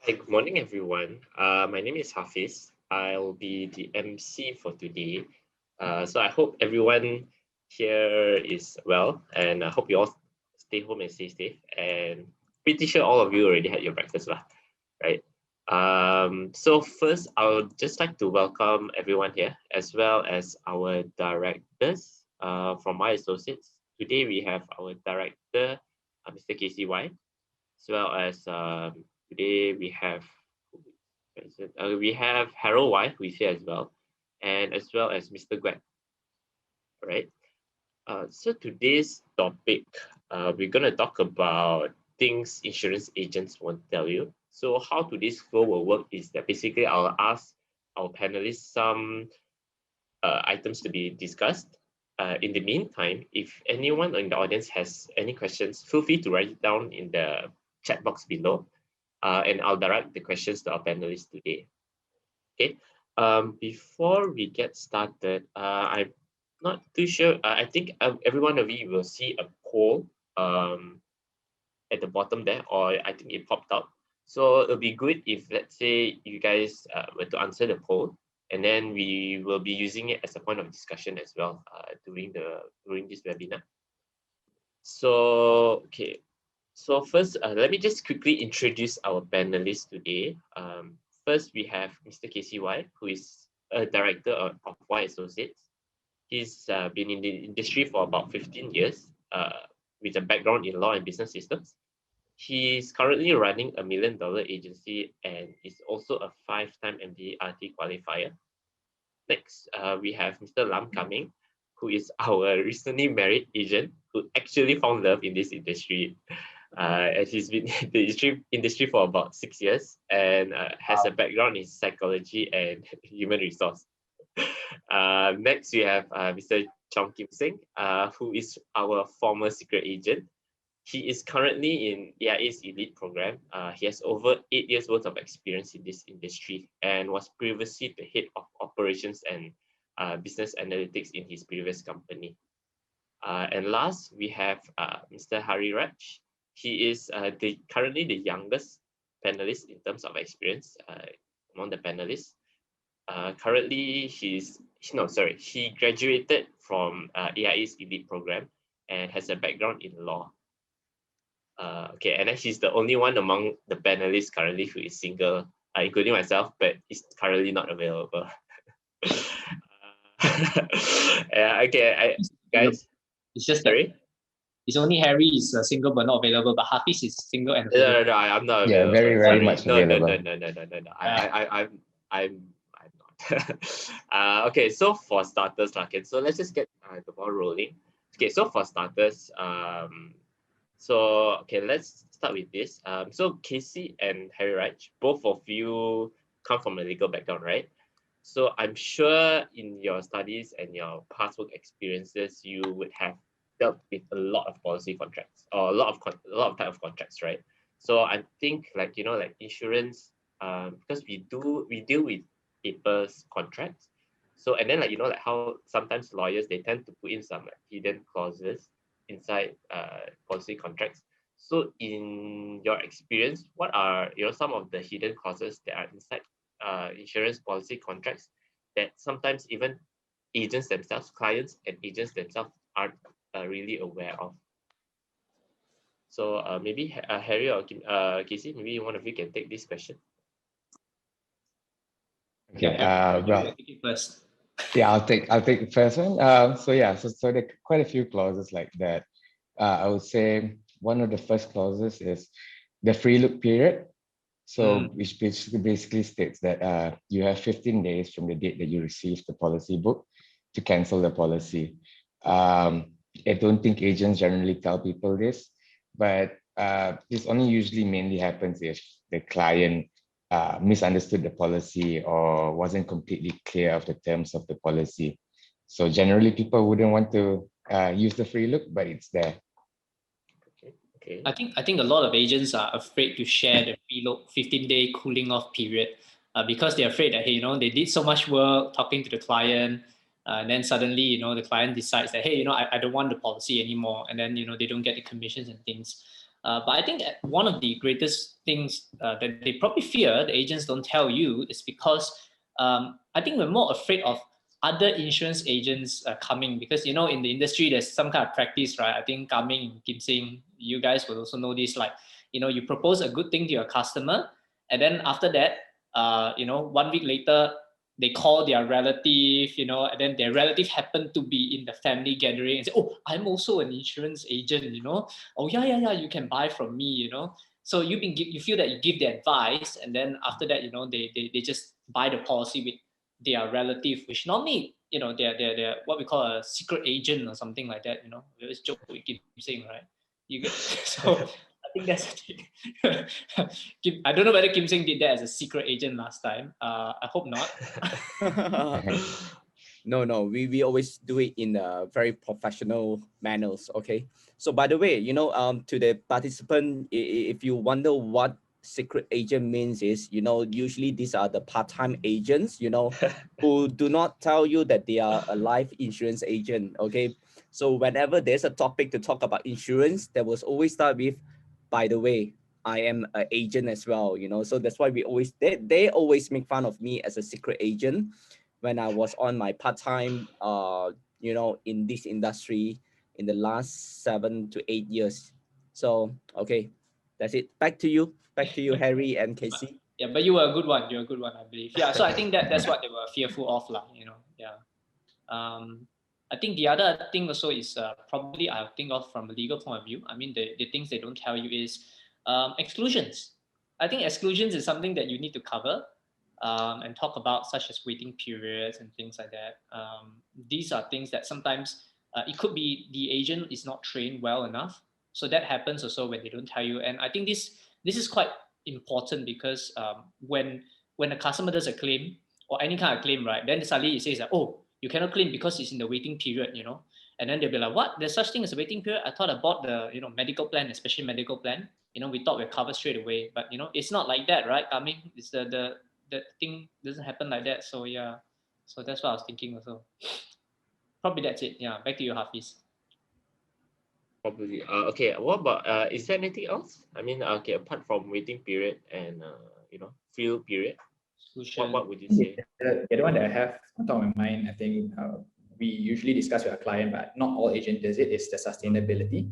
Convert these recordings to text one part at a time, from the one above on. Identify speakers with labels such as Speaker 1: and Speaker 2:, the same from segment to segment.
Speaker 1: Hi, good morning, everyone. My name is Hafiz. I'll be the MC for today. So I hope everyone here is well, and I hope you all stay home and stay safe. And pretty sure all of you already had your breakfast, lah, right? So first, I would just like to welcome everyone here, as well as our directors from Wai Associates. Today we have our director, Mr. Casey Wai, as well as today we have Hareraj who is here as well, and as well as Mr. Guat. Right. So today's topic, we're gonna talk about things insurance agents won't tell you. So how today's flow will work is that basically I'll ask our panelists some items to be discussed. In the meantime, if anyone in the audience has any questions, feel free to write it down in the chat box below, and I'll direct the questions to our panelists today. Okay. Before we get started, I'm not too sure. I think every one of you will see a poll at the bottom there, or I think it popped up. So it'll be good if, let's say, you guys were to answer the poll, and then we will be using it as a point of discussion as well during this webinar. So okay, so first, let me just quickly introduce our panelists today. First, we have Mr. Casey Wai, who is a director of Wai Associates. He's been in the industry for about 15 years with a background in law and business systems. He's currently running a $1 million agency and is also a 5-time MDRT qualifier. Next, we have Mr. Lam Kah Meng, who is our recently married agent who actually found love in this industry. And he's been in the industry for about 6 years and has a background in psychology and human resource. Next, we have Mr. Chong Seng, who is our former secret agent. He is currently in AIA's elite program. He has over 8 years worth of experience in this industry and was previously the head of operations and business analytics in his previous company. And last, we have Mr. Hareraj. He is currently the youngest panelist in terms of experience among the panelists. Currently, he graduated from AIA's elite program and has a background in law. Okay, and then he's the only one among the panelists currently who is single, including myself, but is currently not available. Yeah, okay, guys.
Speaker 2: It's just
Speaker 1: Sorry?
Speaker 2: It's only Harry is single but not available, but Hafiz is single and available.
Speaker 1: No, I'm not
Speaker 3: Yeah,
Speaker 1: available.
Speaker 3: very
Speaker 1: Sorry.
Speaker 3: much
Speaker 1: No.
Speaker 3: available.
Speaker 1: No. I'm not. Okay, so for starters, okay, so let's just get the ball rolling. Okay, so for starters, let's start with this. So Casey and Hareraj, both of you come from a legal background, right? So I'm sure in your studies and your past work experiences, you would have dealt with a lot of policy contracts or a lot of type of contracts, right? So I think like insurance, because we deal with papers contracts. So and then like how sometimes lawyers they tend to put in some like hidden clauses inside policy contracts. So in your experience, what are some of the hidden clauses that are inside insurance policy contracts that sometimes even agents themselves, clients and agents themselves aren't really aware of? So maybe Harry or Casey, maybe one of you can take this question.
Speaker 3: Okay.
Speaker 2: Well, take it first.
Speaker 3: Yeah, I'll take the first one. So there are quite a few clauses like that. I would say one of the first clauses is the free look period. So which basically states that you have 15 days from the date that you receive the policy book to cancel the policy. I don't think agents generally tell people this, but this only usually mainly happens if the client misunderstood the policy or wasn't completely clear of the terms of the policy. So generally people wouldn't want to use the free look, but it's there.
Speaker 1: Okay.
Speaker 2: I think a lot of agents are afraid to share the free look 15-day cooling off period because they're afraid that, hey, they did so much work talking to the client, and then suddenly, the client decides that, hey, I don't want the policy anymore, and then, they don't get the commissions and things. But I think one of the greatest things that they probably fear, the agents don't tell you, is because I think we're more afraid of other insurance agents coming, because in the industry there's some kind of practice, right? I think Kah Meng and Kim Seng, you guys will also know this, like you propose a good thing to your customer, and then after that 1 week later they call their relative, and then their relative happen to be in the family gathering and say, oh, I'm also an insurance agent, oh yeah, you can buy from me, so you feel that you give the advice, and then after that they just buy the policy with their relative, which normally they're what we call a secret agent or something like that. We always joke with Kim Seng, right? You get so I think that's I don't know whether Kim Seng did that as a secret agent last time. I hope not.
Speaker 4: No, we always do it in a very professional manners. Okay. So by the way, to the participant, if you wonder what secret agent means, is usually these are the part-time agents, who do not tell you that they are a life insurance agent. Okay. So whenever there's a topic to talk about insurance, there was always start with, by the way, I am an agent as well, so that's why they always make fun of me as a secret agent when I was on my part-time, in this industry in the last 7 to 8 years. So, okay, that's it. Back to you, Harry and Casey.
Speaker 2: Yeah, but you were a good one. You're a good one, I believe. Yeah, so I think that's what they were fearful of, Yeah. I think the other thing also is probably I'll think of from a legal point of view. I mean, the things they don't tell you is exclusions. I think exclusions is something that you need to cover and talk about, such as waiting periods and things like that. These are things that sometimes it could be the agent is not trained well enough. So that happens also when they don't tell you. And I think this is quite important, because when a customer does a claim or any kind of claim, right, then suddenly it says that, oh, you cannot claim because it's in the waiting period, and then they'll be like, what? There's such thing as a waiting period? I thought I bought the medical plan, especially medical plan. We thought we're covered straight away, but it's not like that, right? I mean, it's the thing doesn't happen like that. So yeah, so that's what I was thinking also. Probably that's it. Yeah, back to you, Hafiz.
Speaker 1: Probably. Okay. What about is there anything else? I mean, okay, apart from waiting period and fill period, what would you say?
Speaker 5: The other one that I have on top of my mind, I think we usually discuss with our client, but not all agent does it, is the sustainability.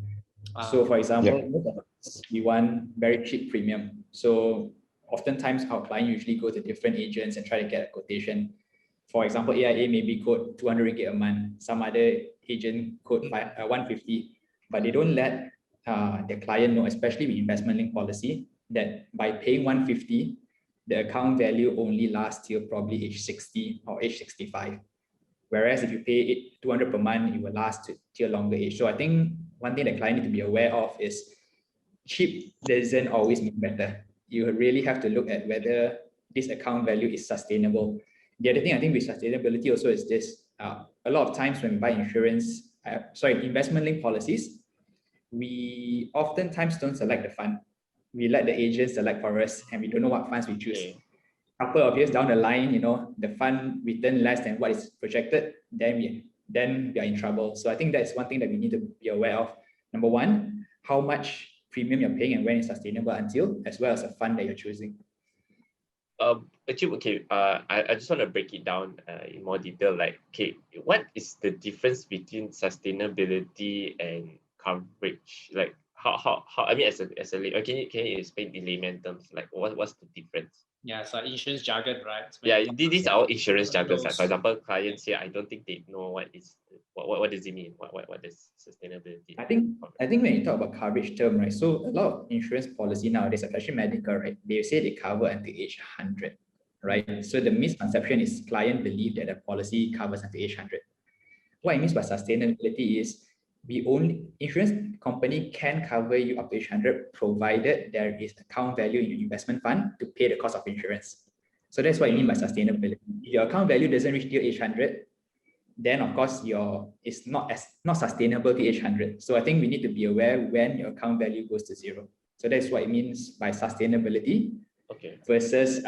Speaker 5: So for example, most of us, we want very cheap premium. So oftentimes our client usually go to different agents and try to get a quotation. For example, AIA maybe quote 200 ringgit a month. Some other agent quote 150, but they don't let the client know, especially with investment-linked policy, that by paying 150, the account value only lasts till probably age 60 or age 65. Whereas if you pay 200 per month, it will last till a longer age. So I think one thing the client need to be aware of is cheap doesn't always mean better. You really have to look at whether this account value is sustainable. The other thing I think with sustainability also is this, a lot of times when we buy insurance, investment-linked policies, we oftentimes don't select the fund. We let the agents select for us, and we don't know what funds we choose.
Speaker 1: Okay.
Speaker 5: A couple of years down the line, the fund return less than what is projected, then we are in trouble. So I think that's one thing that we need to be aware of. Number one, how much premium you're paying and when it's sustainable until, as well as a fund that you're choosing.
Speaker 1: Actually, okay. I just want to break it down in more detail. Like, okay, what is the difference between sustainability and coverage? Like, how I mean, as a can you explain in layman terms, like what's the difference?
Speaker 2: Yeah, so insurance jargon, right?
Speaker 1: Yeah, these are all insurance jargons. Like, for example, clients here, I don't think they know what does it mean? What is sustainability?
Speaker 5: I think when you talk about coverage term, right? So a lot of insurance policy nowadays, especially medical, right? They say they cover until age 100, right? So the misconception is client believe that the policy covers until age 100. What it means by sustainability is insurance company can cover you up to age 100 provided there is account value in your investment fund to pay the cost of insurance. So that's what I mean by sustainability. If your account value doesn't reach till age 100, then of course it's not sustainable to age 100. So I think we need to be aware when your account value goes to zero. So that's what it means by sustainability versus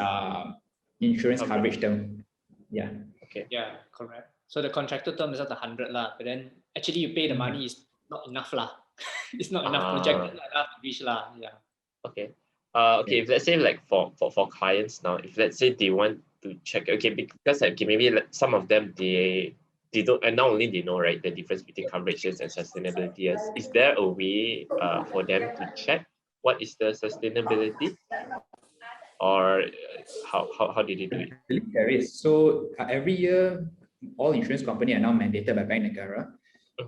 Speaker 5: insurance coverage term. Yeah.
Speaker 1: Okay.
Speaker 2: Yeah, correct. So the contracted term is at 100 lah, but then actually you pay the money is not enough lah. It's not enough projected enough to reach lah. Yeah.
Speaker 1: Okay. Okay, if let's say like for clients now, if let's say they want to check, okay, because okay, maybe some of them they don't, and not only they know, right, the difference between coverages and sustainability. Is there a way for them to check what is the sustainability, or how did they do it?
Speaker 5: There is. So every year, all insurance companies are now mandated by Bank Negara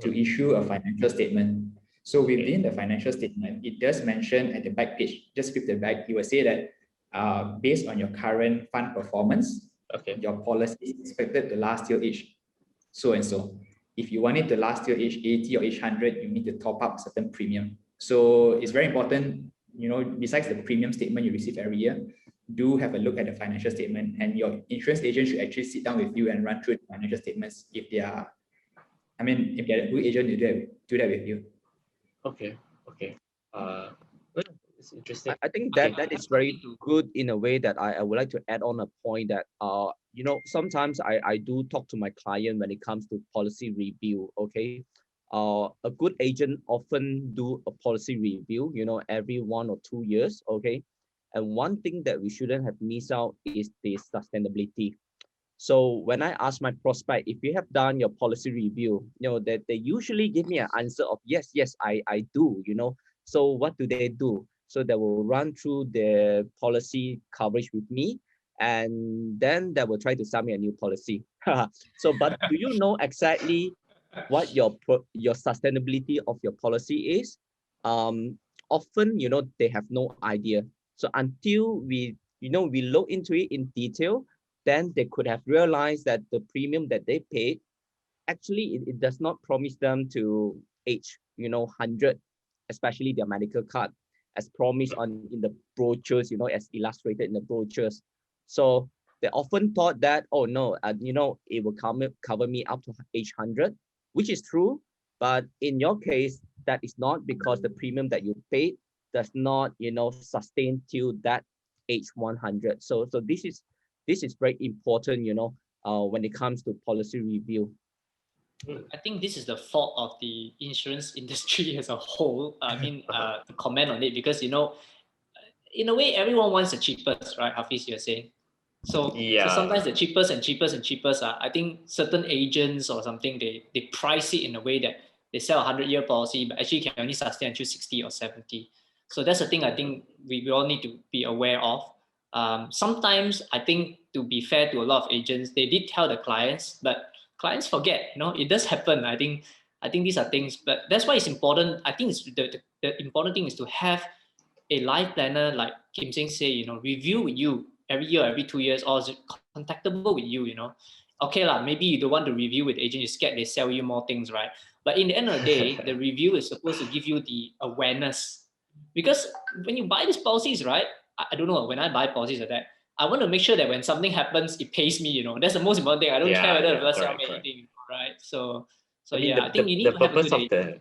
Speaker 5: to issue a financial statement. So within the financial statement, it does mention at the back page, just flip the back, it will say that based on your current fund performance, your policy is expected to last till age so and so. If you want it to last till age 80 or age 100, you need to top up a certain premium. So it's very important, you know, besides the premium statement you receive every year, do have a look at the financial statement, and your insurance agent should actually sit down with you and run through the financial statements if they are, if they're a good agent to do that with you.
Speaker 1: Okay. It's interesting.
Speaker 4: I think that is very good in a way that I would like to add on a point that you know, sometimes I do talk to my client when it comes to policy review. Okay, a good agent often do a policy review, you know, every 1 or 2 years. Okay, and one thing that we shouldn't have missed out is the sustainability. So when I ask my prospect, if you have done your policy review, you know, that they usually give me an answer of yes, I do, you know. So what do they do? So they will run through the policy coverage with me, and then they will try to sell me a new policy. So, but do you know exactly what your sustainability of your policy is? Often, you know, they have no idea. So until we look into it in detail, then they could have realized that the premium that they paid, actually it does not promise them to age, you know, 100, especially their medical card, as promised in the brochures, you know, as illustrated in the brochures. So they often thought that, oh no, you know, it will cover me up to age 100, which is true. But in your case, that is not, because the premium that you paid does not, you know, sustain till that age 100. So this is very important, you know, when it comes to policy review.
Speaker 2: I think this is the fault of the insurance industry as a whole. I mean, to comment on it, because, you know, in a way, everyone wants the cheapest, right, Hafiz, you're saying? So sometimes the cheapest and cheapest and cheapest are, I think certain agents or something, they price it in a way that they sell a 100-year policy, but actually can only sustain until 60 or 70. So that's the thing I think we all need to be aware of. Sometimes I think, to be fair to a lot of agents, they did tell the clients, but clients forget. You know, it does happen. I think these are things, but that's why it's important. I think it's the important thing is to have a life planner, like Kim Seng say, you know, review with you every year, every 2 years, or is it contactable with you, you know. Okay lah, maybe you don't want to review with agent, you're scared they sell you more things, right? But in the end of the day, the review is supposed to give you the awareness. Because when you buy these policies, right, I don't know, when I buy policies like that, I want to make sure that when something happens, it pays me, you know. That's the most important thing. I don't care whether the sell me anything, right? So I mean, I think you need to have a good agent.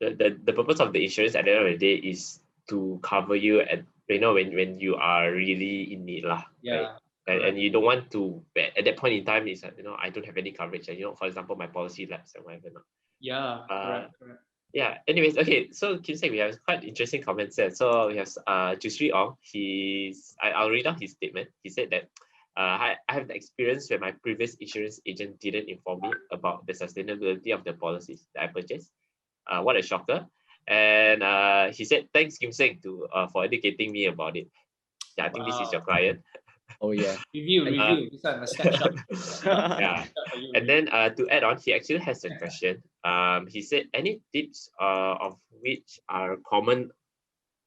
Speaker 1: The purpose of the insurance at the end of the day is to cover you at, you know, when you are really in need lah.
Speaker 2: Yeah.
Speaker 1: Right? And you don't want to, at that point in time, is, you know, I don't have any coverage, and, you know, for example, my policy lapse and whatever.
Speaker 2: Yeah. Correct.
Speaker 1: Yeah. Anyways, okay. So Kim Seng, we have quite interesting comments there. So we have Jusri Ong. I'll read out his statement. He said that I have the experience where my previous insurance agent didn't inform me about the sustainability of the policies that I purchased. What a shocker. And he said, thanks, Kim Seng, for educating me about it. Yeah, I think this is your client.
Speaker 4: Oh yeah.
Speaker 2: Review. This one a snapshot.
Speaker 1: Yeah. And then to add on, he actually has a question. He said, any tips of which are common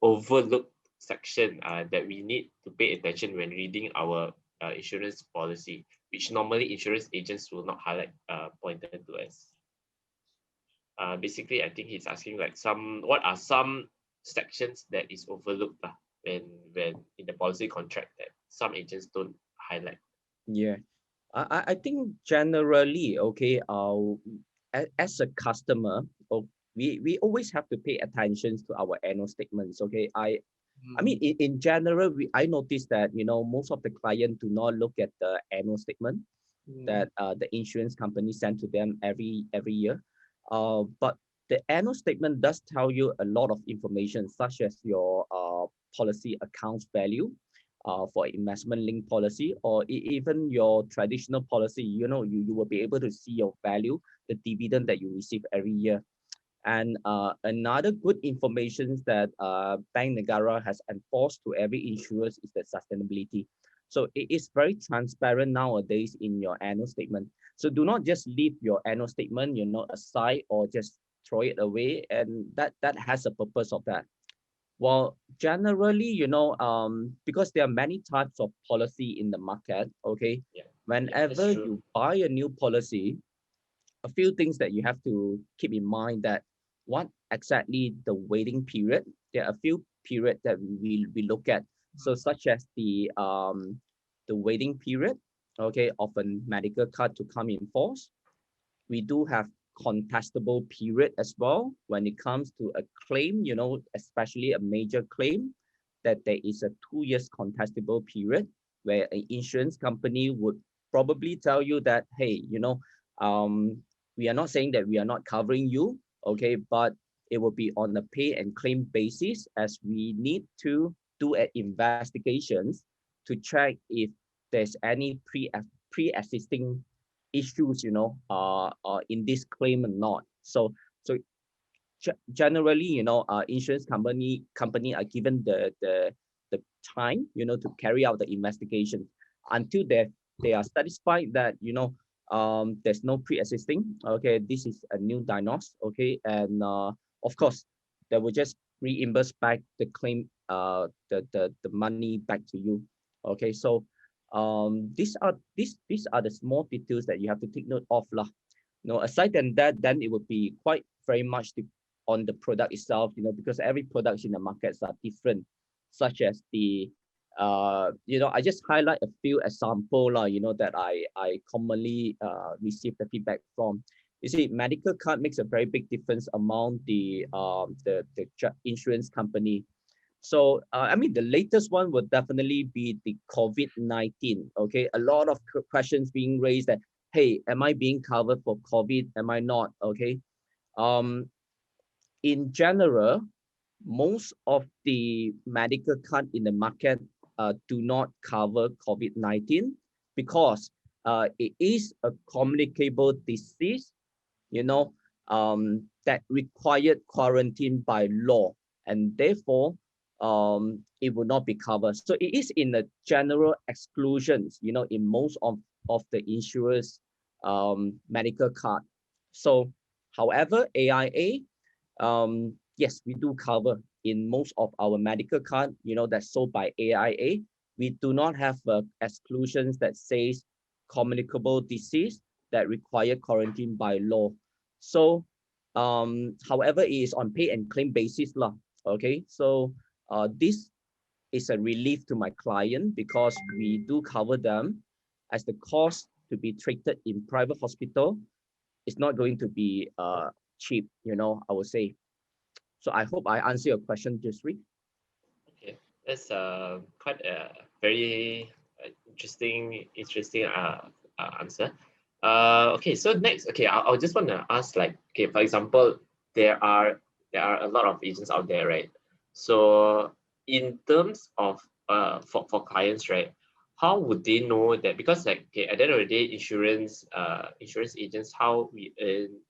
Speaker 1: overlooked section that we need to pay attention when reading our insurance policy, which normally insurance agents will not highlight pointed to us. Basically, I think he's asking like what are some sections that is overlooked when in the policy contract that some agents don't highlight.
Speaker 4: Yeah, I think generally, okay, as a customer, we always have to pay attention to our annual statements. Okay, I mean, in general, I noticed that, you know, most of the clients do not look at the annual statement that the insurance company send to them every year. But the annual statement does tell you a lot of information, such as your policy accounts value for investment linked policy, or even your traditional policy. You know, you will be able to see your value, the dividend that you receive every year. And another good information that Bank Negara has enforced to every insurer is the sustainability. So it is very transparent nowadays in your annual statement. So do not just leave your annual statement, you know, aside or just throw it away. And that has a purpose of that. Well, generally, you know, because there are many types of policy in the market, okay?
Speaker 1: Yeah.
Speaker 4: Whenever you buy a new policy, a few things that you have to keep in mind that what exactly the waiting period. There are a few periods that we look at. So such as the waiting period, okay, of a medical card to come in force. We do have contestable period as well when it comes to a claim, you know, especially a major claim, that there is a 2 years contestable period where an insurance company would probably tell you that, hey, you know, we are not saying that we are not covering you, okay, but it will be on a pay and claim basis, as we need to do an investigations to check if there's any pre-existing issues, you know, in this claim or not. So generally, you know, insurance company are given the time, you know, to carry out the investigation until they are satisfied that, you know, there's no pre-existing. Okay, this is a new diagnosis. Okay, and of course, they will just reimburse back the claim, the money back to you. Okay, so these are the small details that you have to take note of lah. You know, aside than that, then it would be quite very much on the product itself, you know, because every product in the markets are different, such as the you know, I just highlight a few example you know, that I commonly receive the feedback from. You see, medical card makes a very big difference among the insurance company. So, I mean, the latest one would definitely be the COVID-19. Okay, a lot of questions being raised that, hey, am I being covered for COVID? Am I not? Okay. In general, most of the medical card in the market do not cover COVID-19 because it is a communicable disease, you know, that required quarantine by law, and therefore it will not be covered. So it is in the general exclusions, you know, in most of the insurers medical card. So however, AIA, yes, we do cover in most of our medical card, you know, that's sold by AIA. We do not have exclusions that says communicable disease that require quarantine by law. So however, it is on pay and claim basis lah. Okay, so this is a relief to my client because we do cover them, as the cost to be treated in private hospital is not going to be cheap, you know, I would say. So I hope I answer your question, Jasri.
Speaker 1: Okay, that's quite a very interesting answer. Okay, so next, okay, I'll just want to ask, like, okay, for example, there are a lot of agents out there, right? So in terms of for clients, right, how would they know that? Because, like, okay, at the end of the day, insurance agents, how we earn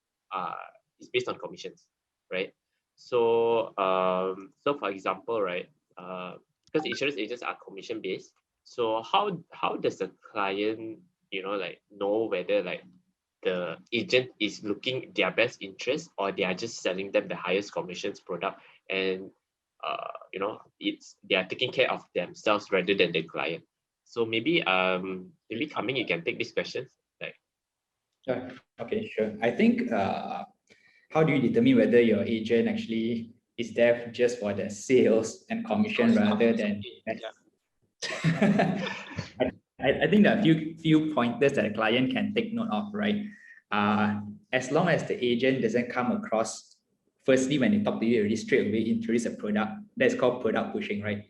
Speaker 1: is based on commissions, right? So so for example, right, because insurance agents are commission based, so how does the client, you know, like, know whether, like, the agent is looking their best interest, or they are just selling them the highest commissions product, and you know, they are taking care of themselves rather than the client? So maybe maybe Kah Meng, you can take this question. Like,
Speaker 5: okay, sure. I think how do you determine whether your agent actually is there just for the sales and commission rather than I think there are a few pointers that a client can take note of, right? As long as the agent doesn't come across, firstly, when they talk to you, already straight away introduce a product, that's called product pushing, right?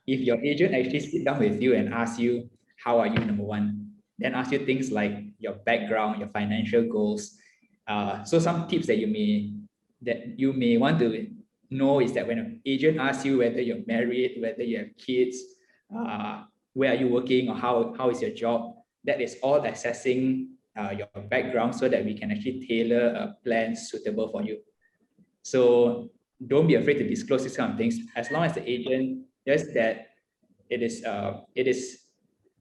Speaker 5: If your agent actually sit down with you and ask you, how are you, number one, then ask you things like your background, your financial goals. So some tips that you may that you may want to know is that when an agent asks you whether you're married, whether you have kids, where are you working, or how is your job, that is all assessing your background so that we can actually tailor a plan suitable for you. So don't be afraid to disclose these kind of things, as long as the agent does that. It is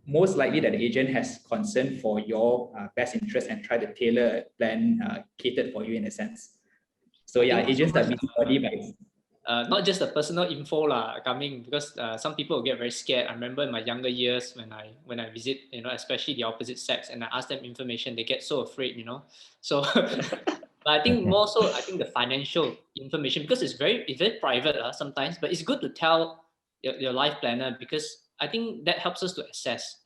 Speaker 5: most likely that the agent has concern for your best interest and try to tailor a plan catered for you in a sense. So yeah, agents are busybody, but
Speaker 2: not just the personal info lah coming, because some people will get very scared. I remember in my younger years when I visit, especially the opposite sex, and I ask them information, they get so afraid, So, but I think more so, I think the financial information, because it's very private sometimes, but it's good to tell your life planner, because I think that helps us to assess,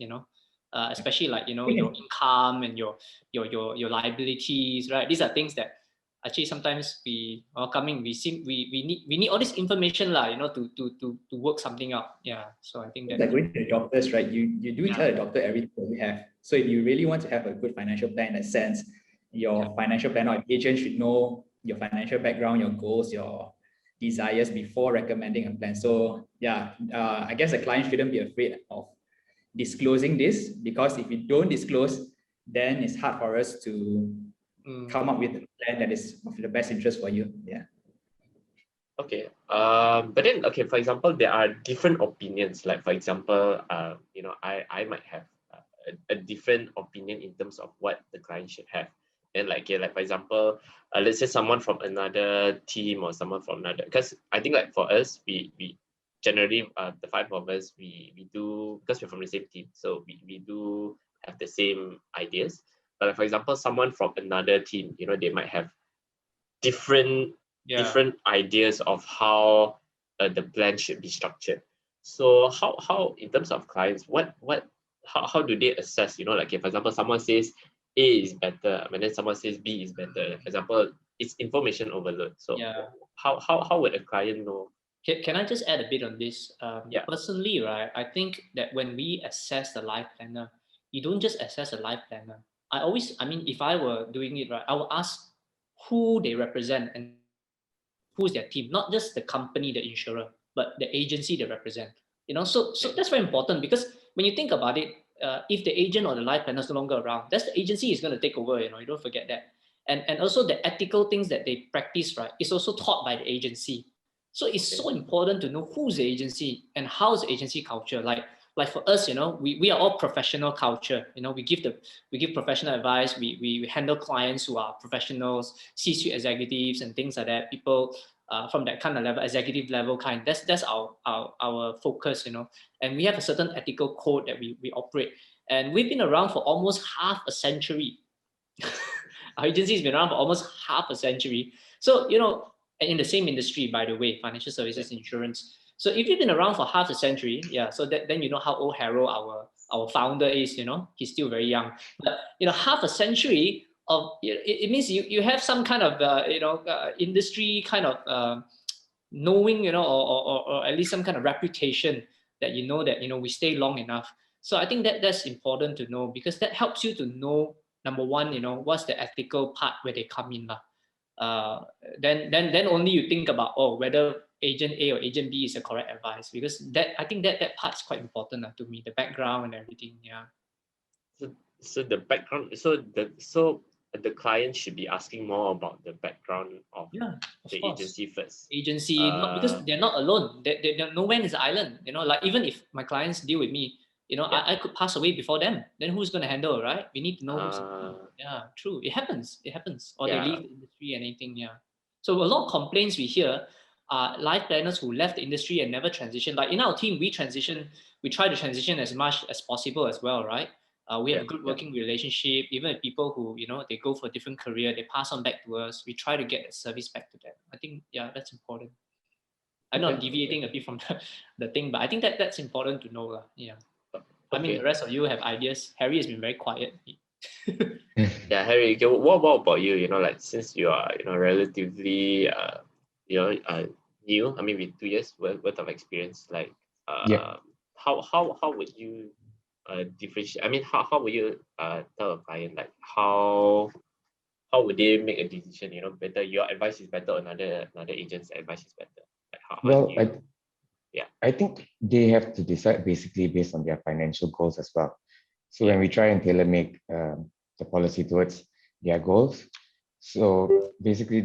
Speaker 2: especially like your income and your liabilities, right? These are things that actually sometimes we need all this information lah, to work something out. Yeah. So I think that,
Speaker 5: like going to the doctors, right? You do tell the doctor everything that you have. So if you really want to have a good financial plan in that sense, your financial planner or agent should know your financial background, your goals, your desires before recommending a plan. So yeah, I guess the client shouldn't be afraid of disclosing this, because if you don't disclose, then it's hard for us to come up with a plan that is of the best interest for you. Yeah.
Speaker 1: Okay. But then, okay, for example, there are different opinions. Like, for example, I might have a different opinion in terms of what the client should have. And like for example, let's say someone from another team or someone from another, because I think like for us, we generally the five of us, we do, because we're from the same team, so we do have the same ideas. But like, for example, someone from another team, they might have different ideas of how the plan should be structured. So how in terms of clients, how do they assess? Like if, for example, someone says A is better, and then someone says B is better. For example, it's information overload. So how would a client know?
Speaker 2: Can I just add a bit on this? Personally, right, I think that when we assess the life planner, you don't just assess a life planner. If I were doing it, right, I will ask who they represent and who's their team, not just the company, the insurer, but the agency they represent. So that's very important, because when you think about it, if the agent or the life planner is no longer around, that's the agency is going to take over. You don't forget that. And also the ethical things that they practice, right, is also taught by the agency. So it's so important to know who's the agency and how's the agency culture. Like for us, we are all professional culture. We give professional advice. We handle clients who are professionals, C-suite executives and things like that. People from that kind of level, executive level kind. That's our focus, And we have a certain ethical code that we operate. And we've been around for almost half a century. Our agency has been around for almost half a century. So, in the same industry, by the way, financial services, insurance. So if you've been around for half a century, so then you know how old Harold, our founder, is. He's still very young. But half a century of it means you have some kind of industry kind of knowing, or at least some kind of reputation that that we stay long enough. So I think that's important to know, because that helps you to know, number one, what's the ethical part where they come in. Then only you think about whether agent A or agent B is the correct advice, because I think that part's quite important to me, the background and everything.
Speaker 1: So the background, so the client should be asking more about the background of the agency first.
Speaker 2: Agency, because they're not alone. They're nowhere is an island. Like even if my clients deal with me, I could pass away before them. Then who's going to handle, right? We need to know who's. True. It happens. Or they leave the industry and anything. So a lot of complaints we hear are life planners who left the industry and never transitioned. Like in our team, we try to transition as much as possible as well, right? We have a good working relationship. Even with people who, they go for a different career, they pass on back to us. We try to get the service back to them. I think, that's important. I'm not deviating a bit from the thing, but I think that's important to know. I mean, the rest of you have ideas. Harry has been very quiet.
Speaker 1: Yeah, Harry, what about you? Like, since you are, relatively, new, I mean, with 2 years worth of experience, like, how would you differentiate? I mean, how would you tell a client, like, how how would they make a decision? You know, better your advice is better, or another agent's advice is better. Like how
Speaker 3: Well,
Speaker 1: do you?
Speaker 3: I think they have to decide basically based on their financial goals as well. So when we try and tailor make the policy towards their goals, so basically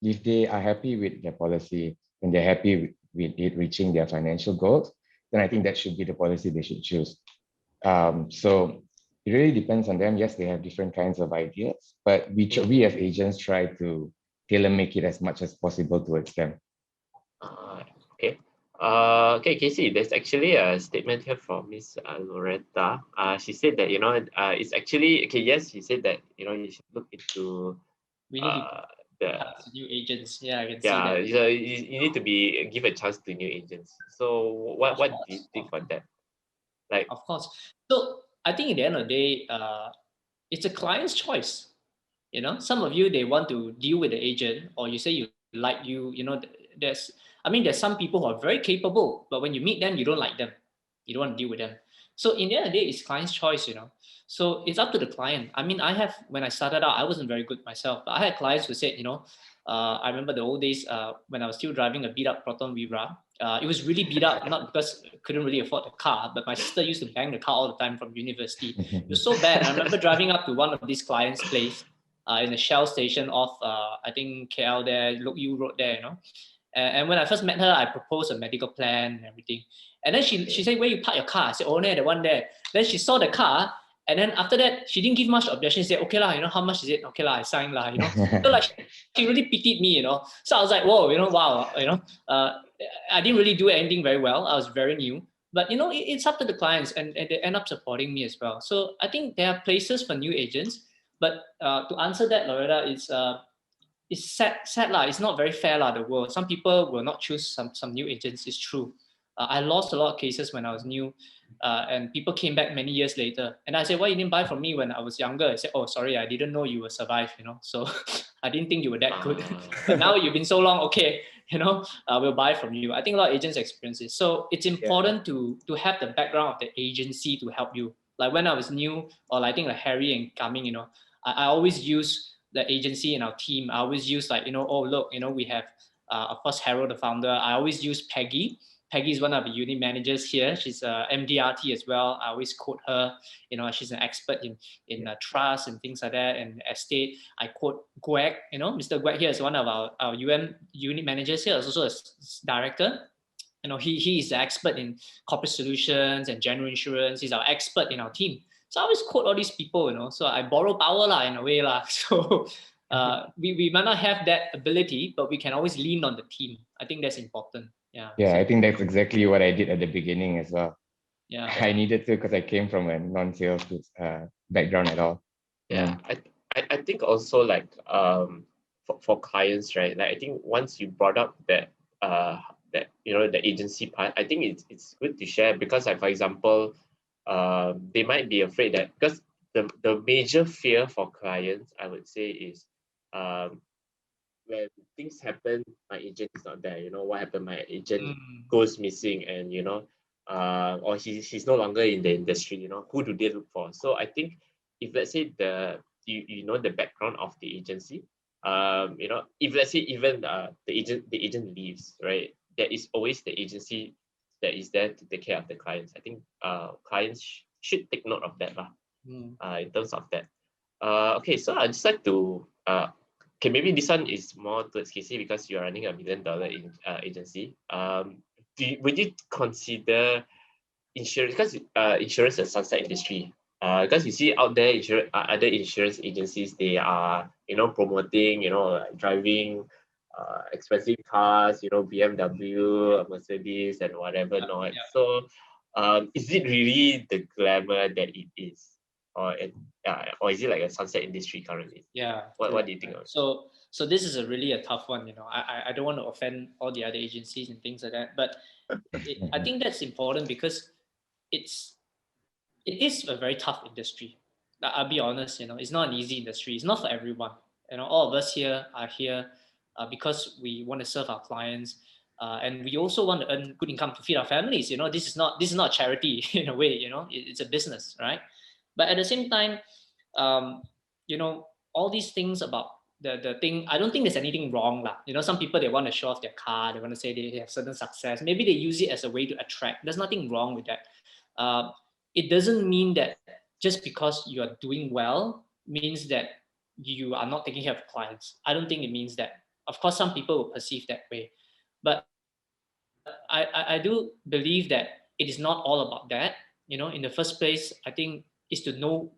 Speaker 3: if they are happy with their policy and they're happy with it reaching their financial goals, then I think that should be the policy they should choose. So it really depends on them. Yes, they have different kinds of ideas, but we as agents try to tailor make it as much as possible towards them.
Speaker 1: Okay. Okay, Casey, there's actually a statement here from Miss Loretta. She said that, it's actually, okay, yes, she said that, you should look into
Speaker 2: We need
Speaker 1: the
Speaker 2: new agents. Yeah, I can see
Speaker 1: yeah,
Speaker 2: that.
Speaker 1: you need to give a chance to new agents. So what do you think about that? Like,
Speaker 2: of course. So I think at the end of the day, it's a client's choice. Some of you, they want to deal with the agent, or you say there's some people who are very capable, but when you meet them, you don't like them. You don't want to deal with them. So in the end of the day, it's client's choice, So it's up to the client. When I started out, I wasn't very good myself, but I had clients who said, I remember the old days when I was still driving a beat up Proton Vibra. It was really beat up, not because I couldn't really afford the car, but my sister used to bang the car all the time from university. It was so bad. I remember driving up to one of these clients' place in the Shell station off, I think KL there, Lok Yew Road there, And when I first met her, I proposed a medical plan and everything. And then she said, "Where you park your car?" I said, "Oh, no, the one there." Then she saw the car, and then after that, she didn't give much objection. She said, "Okay lah, how much is it? Okay lah, I sign lah, So like she really pitied me, So I was like, whoa, wow, I didn't really do anything very well. I was very new, but it's up to the clients, and they end up supporting me as well. So I think there are places for new agents, but to answer that, Loretta, it's sad lah. It's not very fair lah. The world. Some people will not choose some new agents. It's true. I lost a lot of cases when I was new, and people came back many years later. And I said, "Why you didn't buy from me when I was younger?" I said, "Oh, sorry, I didn't know you will survive. So I didn't think you were that good. But now you've been so long, okay. We'll buy from you." I think a lot of agents experience it. So it's important to have the background of the agency to help you. Like when I was new, or I think like Harry and Kah Meng, I always use the agency in our team. I always use oh look, we have of course Harold, the founder. I always use Peggy. Peggy is one of the unit managers here. She's a MDRT as well. I always quote her. She's an expert in trust and things like that, and estate. I quote Guek. Mr. Guek here is one of our unit managers here. He's also a director. He is the expert in corporate solutions and general insurance. He's our expert in our team. So I always quote all these people, So I borrow power in a way So we might not have that ability, but we can always lean on the team. I think that's important. Yeah.
Speaker 3: Yeah, I think that's exactly what I did at the beginning as well.
Speaker 2: Yeah.
Speaker 3: I needed to because I came from a non-sales background at all.
Speaker 1: Yeah, I think also like for clients, right? Like I think once you brought up that the agency part, I think it's good to share because like for example, they might be afraid that because the major fear for clients, I would say, is when things happen, my agent is not there. What happened? My agent goes missing, and or he's no longer in the industry. Who do they look for? So I think if let's say you know the background of the agency, if let's say even the agent leaves, right? There is always the agency that is there to take care of the clients. I think clients should take note of that in terms of that. Okay, so I'd just like to okay, maybe this one is more towards Casey because you're running $1 million agency. Would you consider insurance, because insurance is a sunset industry? Because you see out there, other insurance agencies, they are promoting driving expensive cars, BMW, Mercedes, and whatever not. Yeah. So is it really the glamour that it is, or is it like a sunset industry currently?
Speaker 2: Yeah.
Speaker 1: What do you think of it?
Speaker 2: So this is really a tough one. I don't want to offend all the other agencies and things like that, but I think that's important because it is a very tough industry. I'll be honest, it's not an easy industry. It's not for everyone. All of us here are here because we want to serve our clients, and we also want to earn good income to feed our families. This is not charity in a way. It's a business, right? But at the same time, all these things about the thing, I don't think there's anything wrong lah. You know, some people, they want to show off their car, they want to say they have certain success. Maybe they use it as a way to attract. There's nothing wrong with that. It doesn't mean that just because you are doing well means that you are not taking care of clients. I don't think it means that. Of course, some people will perceive that way, but I do believe that it is not all about that. You know, in the first place, I think is to know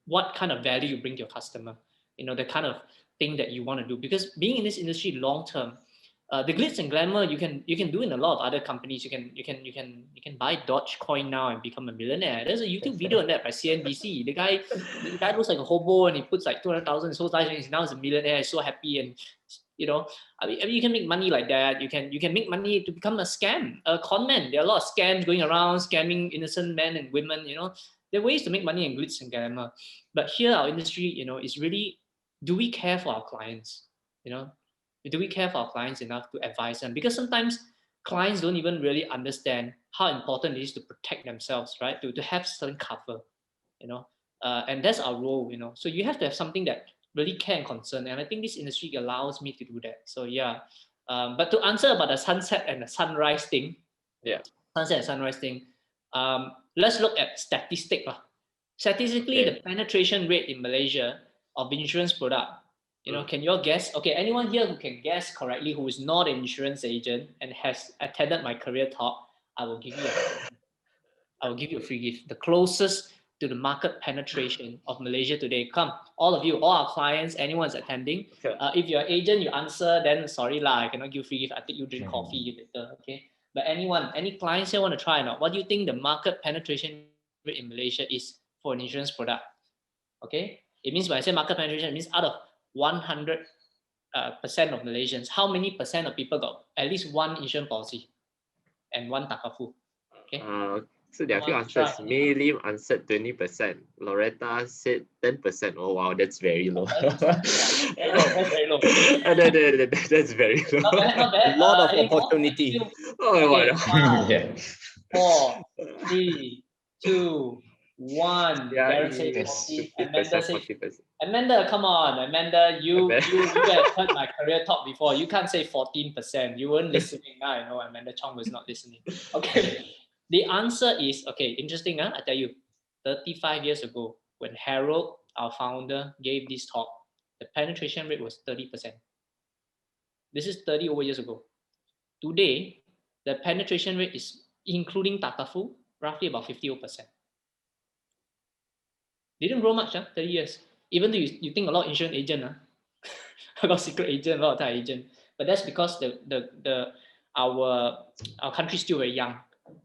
Speaker 2: what kind of value you bring to your customer. You know, the kind of thing that you want to do, because being in this industry long term, the glitz and glamour you can do in a lot of other companies. You can buy Dogecoin now and become a millionaire. There's a YouTube video on that by CNBC. The guy looks like a hobo and he puts like 200,000 so nice. Now he's a millionaire. He's so happy, and you know, I mean, you can make money like that. You can make money to become a scam, a con man. There are a lot of scams going around, scamming innocent men and women. You know, there are ways to make money in glitz and glamour. But here, our industry, you know, is really, do we care for our clients? You know, do we care for our clients enough to advise them? Because sometimes clients don't even really understand how important it is to protect themselves, right? To have certain cover, you know, and that's our role, you know. So you have to have something that really care and concern, and I think this industry allows me to do that. So yeah, but to answer about the sunset and the sunrise thing, sunset and sunrise thing, let's look at statistic. Statistically, the penetration rate in Malaysia of insurance product, you know, can you all guess? Okay, anyone here who can guess correctly, who is not an insurance agent and has attended my career talk, I will give you a free gift. The closest to the market penetration of Malaysia today. Come, all of you, all our clients, anyone's attending. If you're an agent, you answer, then sorry lah, I cannot give free gift. I think you drink coffee later, okay? But anyone, any clients here want to try or not? What do you think the market penetration rate in Malaysia is for an insurance product? Okay, it means when I say market penetration, it means out of 100% of Malaysians, how many percent of people got at least one insurance policy and one takafu? Okay.
Speaker 1: So there are a few answers. May Lim answered 20%. Loretta said 10%. Oh wow, that's very low.
Speaker 2: That's very low.
Speaker 1: That's very low.
Speaker 2: Not bad.
Speaker 4: A lot of opportunity.
Speaker 1: Oh,
Speaker 2: okay, 5, 4, 3, 2, 1.
Speaker 1: Yeah,
Speaker 2: Darren said
Speaker 1: yes,
Speaker 2: 40.
Speaker 1: 50%,
Speaker 2: Amanda said
Speaker 1: 40%.
Speaker 2: Amanda, come on. Amanda, you have heard my career talk before. You can't say 14%. You weren't listening. Now I know Amanda Chong was not listening. Okay. The answer is, okay, interesting. I tell you, 35 years ago, when Harold, our founder, gave this talk, the penetration rate was 30%. This is 30 over years ago. Today, the penetration rate is, including Takafu, roughly about 50%. Didn't grow much, 30 years. Even though you think a lot of insurance agent, a lot of secret agent, a lot of Thai agent, but that's because our country is still very young.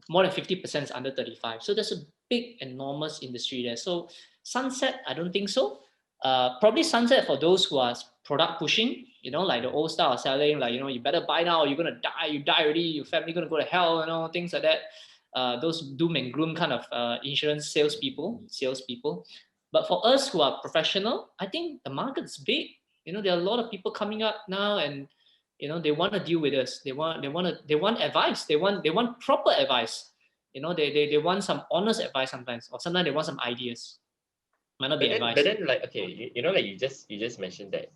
Speaker 2: More than 50% is under 35. So there's a big, enormous industry there. So sunset, I don't think so. Probably sunset for those who are product pushing, you know, like the old style selling, like, you know, you better buy now, or you're going to die, you die already, your family going to go to hell, you know, things like that. Those doom and gloom kind of insurance salespeople. But for us who are professional, I think the market's big. You know, there are a lot of people coming up now, and you know, they want to deal with us. They want advice. They want proper advice. You know, they want some honest advice sometimes, or sometimes they want some ideas. Might not be advice.
Speaker 1: But then, like, okay, you know, like you just mentioned that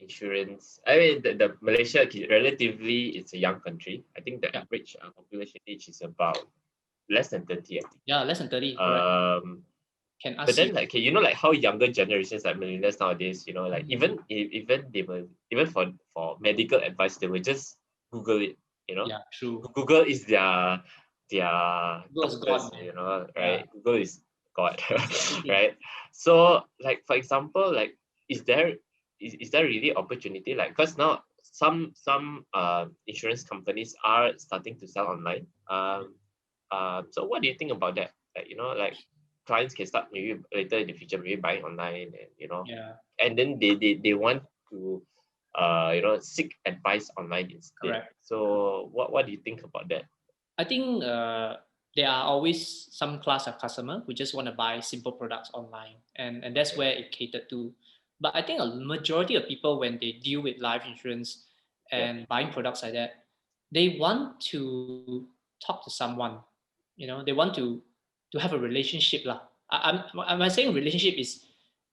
Speaker 1: insurance. I mean, the Malaysia, relatively, it's a young country. I think the average population age is about less than 30. I think.
Speaker 2: Yeah, less than 30.
Speaker 1: But then, like, okay, you know, like how younger generations, like millennials nowadays, you know, like even for medical advice, they will just Google it. You know,
Speaker 2: yeah, true.
Speaker 1: Google is their
Speaker 2: Google's
Speaker 1: doctors,
Speaker 2: God,
Speaker 1: you know, right?
Speaker 2: Yeah.
Speaker 1: Google is God, right? So, like, for example, like, is there really opportunity? Like, because now some insurance companies are starting to sell online. So what do you think about that? Like, you know, like clients can start maybe later in the future, maybe buying online, and you know, and then they want to you know, seek advice online instead.
Speaker 2: Correct.
Speaker 1: So what do you think about that?
Speaker 2: I think there are always some class of customer who just want to buy simple products online, and that's where it catered to. But I think a majority of people, when they deal with life insurance and buying products like that, they want to talk to someone. You know, they want to have a relationship lah. I'm saying relationship is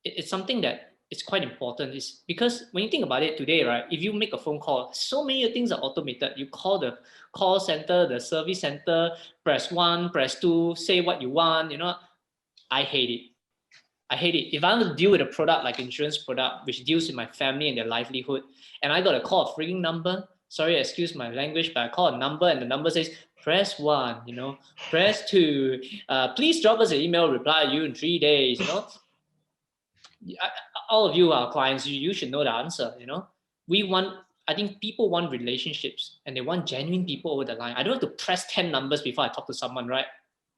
Speaker 2: it's something that it's quite important is because when you think about it today, right? If you make a phone call, so many things are automated. You call the call center, the service center, press 1, press 2, say what you want. I hate it. I hate it. If I want to deal with a product like insurance product, which deals with my family and their livelihood, and I got a call a freaking number, sorry, excuse my language, but I call a number and the number says, press 1, press 2, please drop us an email, reply you in 3 days, all of you are clients, you should know the answer, I think people want relationships and they want genuine people over the line. I don't have to press 10 numbers before I talk to someone, right?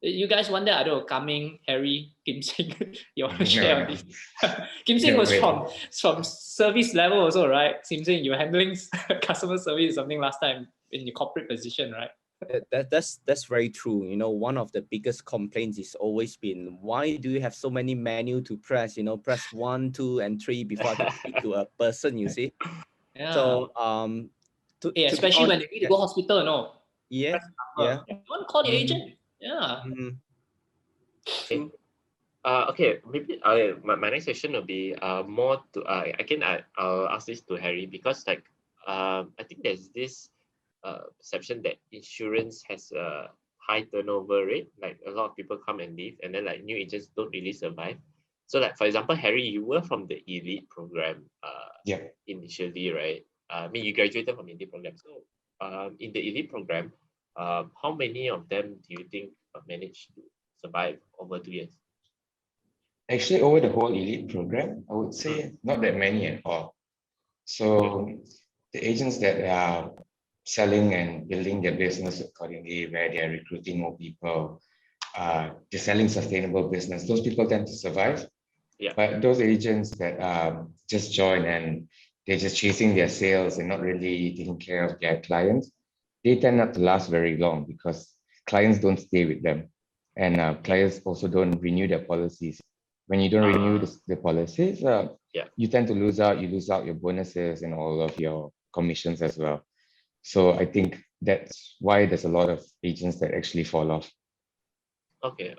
Speaker 2: You guys want that? I don't know, Kah Meng, Harry, Kim Seng, you want to share on this? Kim Seng was from service level also, right? Kim Seng, you were handling customer service or something last time in your corporate position, right?
Speaker 4: That's very true. One of the biggest complaints is always been, why do you have so many menu to press? Press 1, 2, and 3 before I can speak to a person. You see.
Speaker 2: Yeah.
Speaker 4: So
Speaker 2: especially when they need to go hospital,
Speaker 4: Yeah. Yeah.
Speaker 2: You want to call the agent. Yeah.
Speaker 1: Okay. Okay, maybe my next question will be more to I'll ask this to Harry, because I think there's this perception that insurance has a high turnover rate, like a lot of people come and leave, and then like new agents don't really survive. So like, for example, Harry, you were from the elite program initially, right? I mean, you graduated from the elite program. So in the elite program, how many of them do you think managed to survive over 2 years?
Speaker 3: Actually, over the whole elite program, I would say not that many at all. So the agents that are selling and building their business accordingly, where they are recruiting more people, they're selling sustainable business, those people tend to survive.
Speaker 1: Yeah.
Speaker 3: But those agents that just join and they're just chasing their sales and not really taking care of their clients, they tend not to last very long because clients don't stay with them. And clients also don't renew their policies. When you don't renew the policies, you tend to lose out. You lose out your bonuses and all of your commissions as well. So I think that's why there's a lot of agents that actually fall off.
Speaker 1: Okay.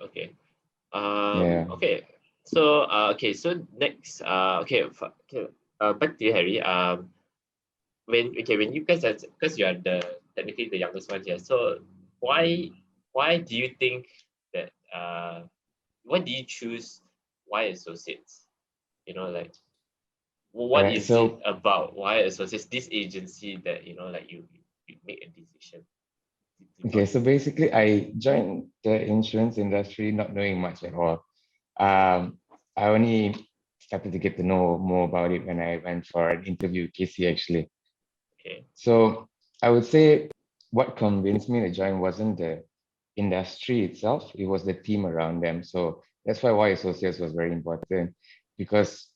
Speaker 3: Yeah.
Speaker 1: Okay. So So next, back to you, Harry. When you guys are, because you are technically the youngest one here. So why do you think that why do you choose Wai Associates? What is it about Wai Associates, this agency, that you make a decision?
Speaker 3: Okay, so basically I joined the insurance industry not knowing much at all. I only started to get to know more about it when I went for an interview with Casey, actually.
Speaker 1: Okay.
Speaker 3: So I would say what convinced me to join wasn't the industry itself, it was the team around them. So that's why Wai Associates was very important, because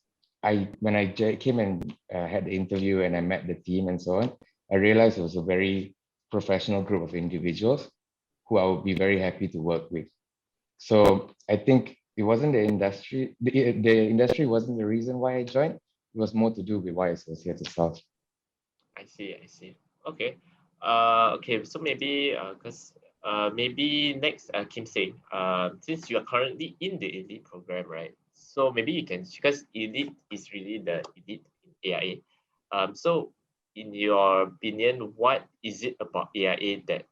Speaker 3: when I came and had the interview and I met the team and so on, I realized it was a very professional group of individuals who I would be very happy to work with. So I think it wasn't the industry, the industry wasn't the reason why I joined. It was more to do with Wai Associates itself.
Speaker 1: I see. Okay. Okay, so maybe maybe next, Kim Seng, since you are currently in the elite program, right? So maybe you can, because elite is really the elite in AIA. So in your opinion, what is it about AIA that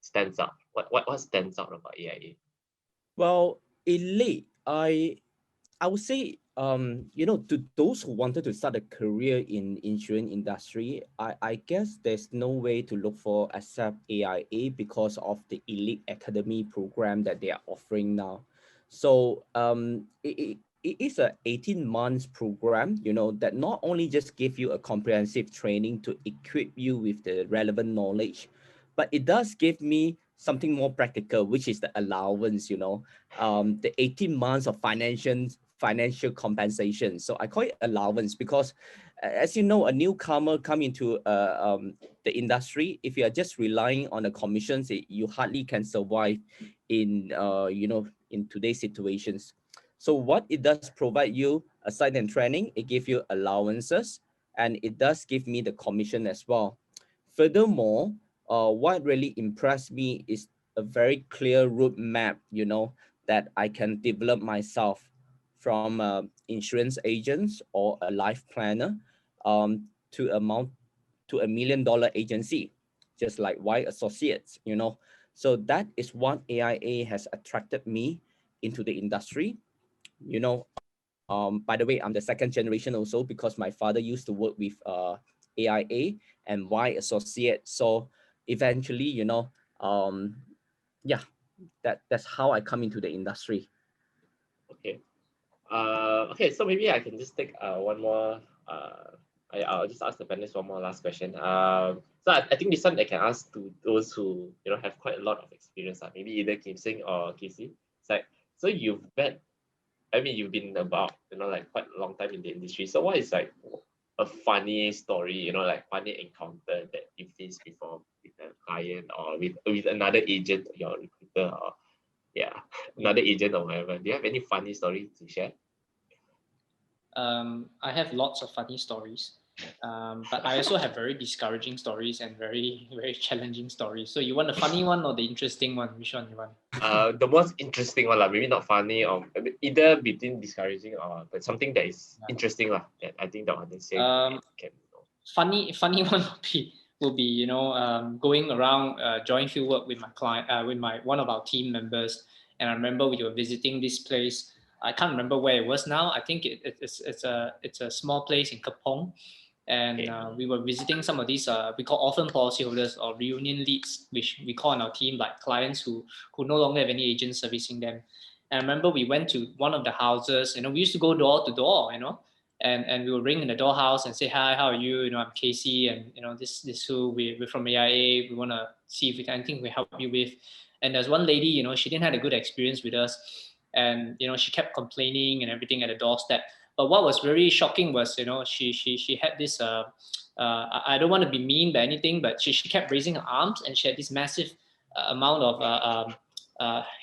Speaker 1: stands out? What stands out about AIA?
Speaker 4: Well, elite, I would say, to those who wanted to start a career in insurance industry, I guess there's no way to look for except AIA because of the elite academy program that they are offering now. So it is a 18 months program, that not only just give you a comprehensive training to equip you with the relevant knowledge, but it does give me something more practical, which is the allowance, the 18 months of financial compensation. So I call it allowance because, as you know, a newcomer come into the industry. If you are just relying on the commissions, you hardly can survive in in today's situations. So what it does provide you, aside than training, it gives you allowances, and it does give me the commission as well. Furthermore, what really impressed me is a very clear roadmap, that I can develop myself from insurance agents or a life planner to a $1 million agency, just like Wai Associates, you know. So that is what AIA has attracted me into the industry. You know, by the way, I'm the second generation also, because my father used to work with AIA and Wai Associates. So eventually, you know, yeah, that's how I come into the industry.
Speaker 1: Okay. Okay, so maybe I can just take one more. I'll just ask the panelists one more last question. So I think this one I can ask to those who have quite a lot of experience. Maybe either Kim Seng or Casey. It's like, so you've been about like quite a long time in the industry. So what is like a funny story, like funny encounter that you faced before with a client or with another agent, your recruiter, or another agent or whatever? Do you have any funny story to share?
Speaker 2: I have lots of funny stories, but I also have very discouraging stories and very, very challenging stories. So you want the funny one or the interesting one? Which one you want?
Speaker 1: The most interesting one, maybe not funny, or either between discouraging or but something that is interesting, that I think the audience can.
Speaker 2: Funny one will be going around joint field work with my client, with one of our team members, and I remember we were visiting this place. I can't remember where it was now. I think it's a small place in Kapong, and we were visiting some of these we call orphan policyholders or reunion leads, which we call in our team like clients who no longer have any agents servicing them. And I remember we went to one of the houses. We used to go door to door, and we would ring in the doorhouse and say, "Hi, how are you? I'm Casey, and this who we're from AIA. We want to see if we can anything we help you with." And there's one lady, she didn't have a good experience with us, and she kept complaining and everything at the doorstep. But what was very shocking was, she had this. I don't want to be mean by anything, but she kept raising her arms, and she had this massive amount of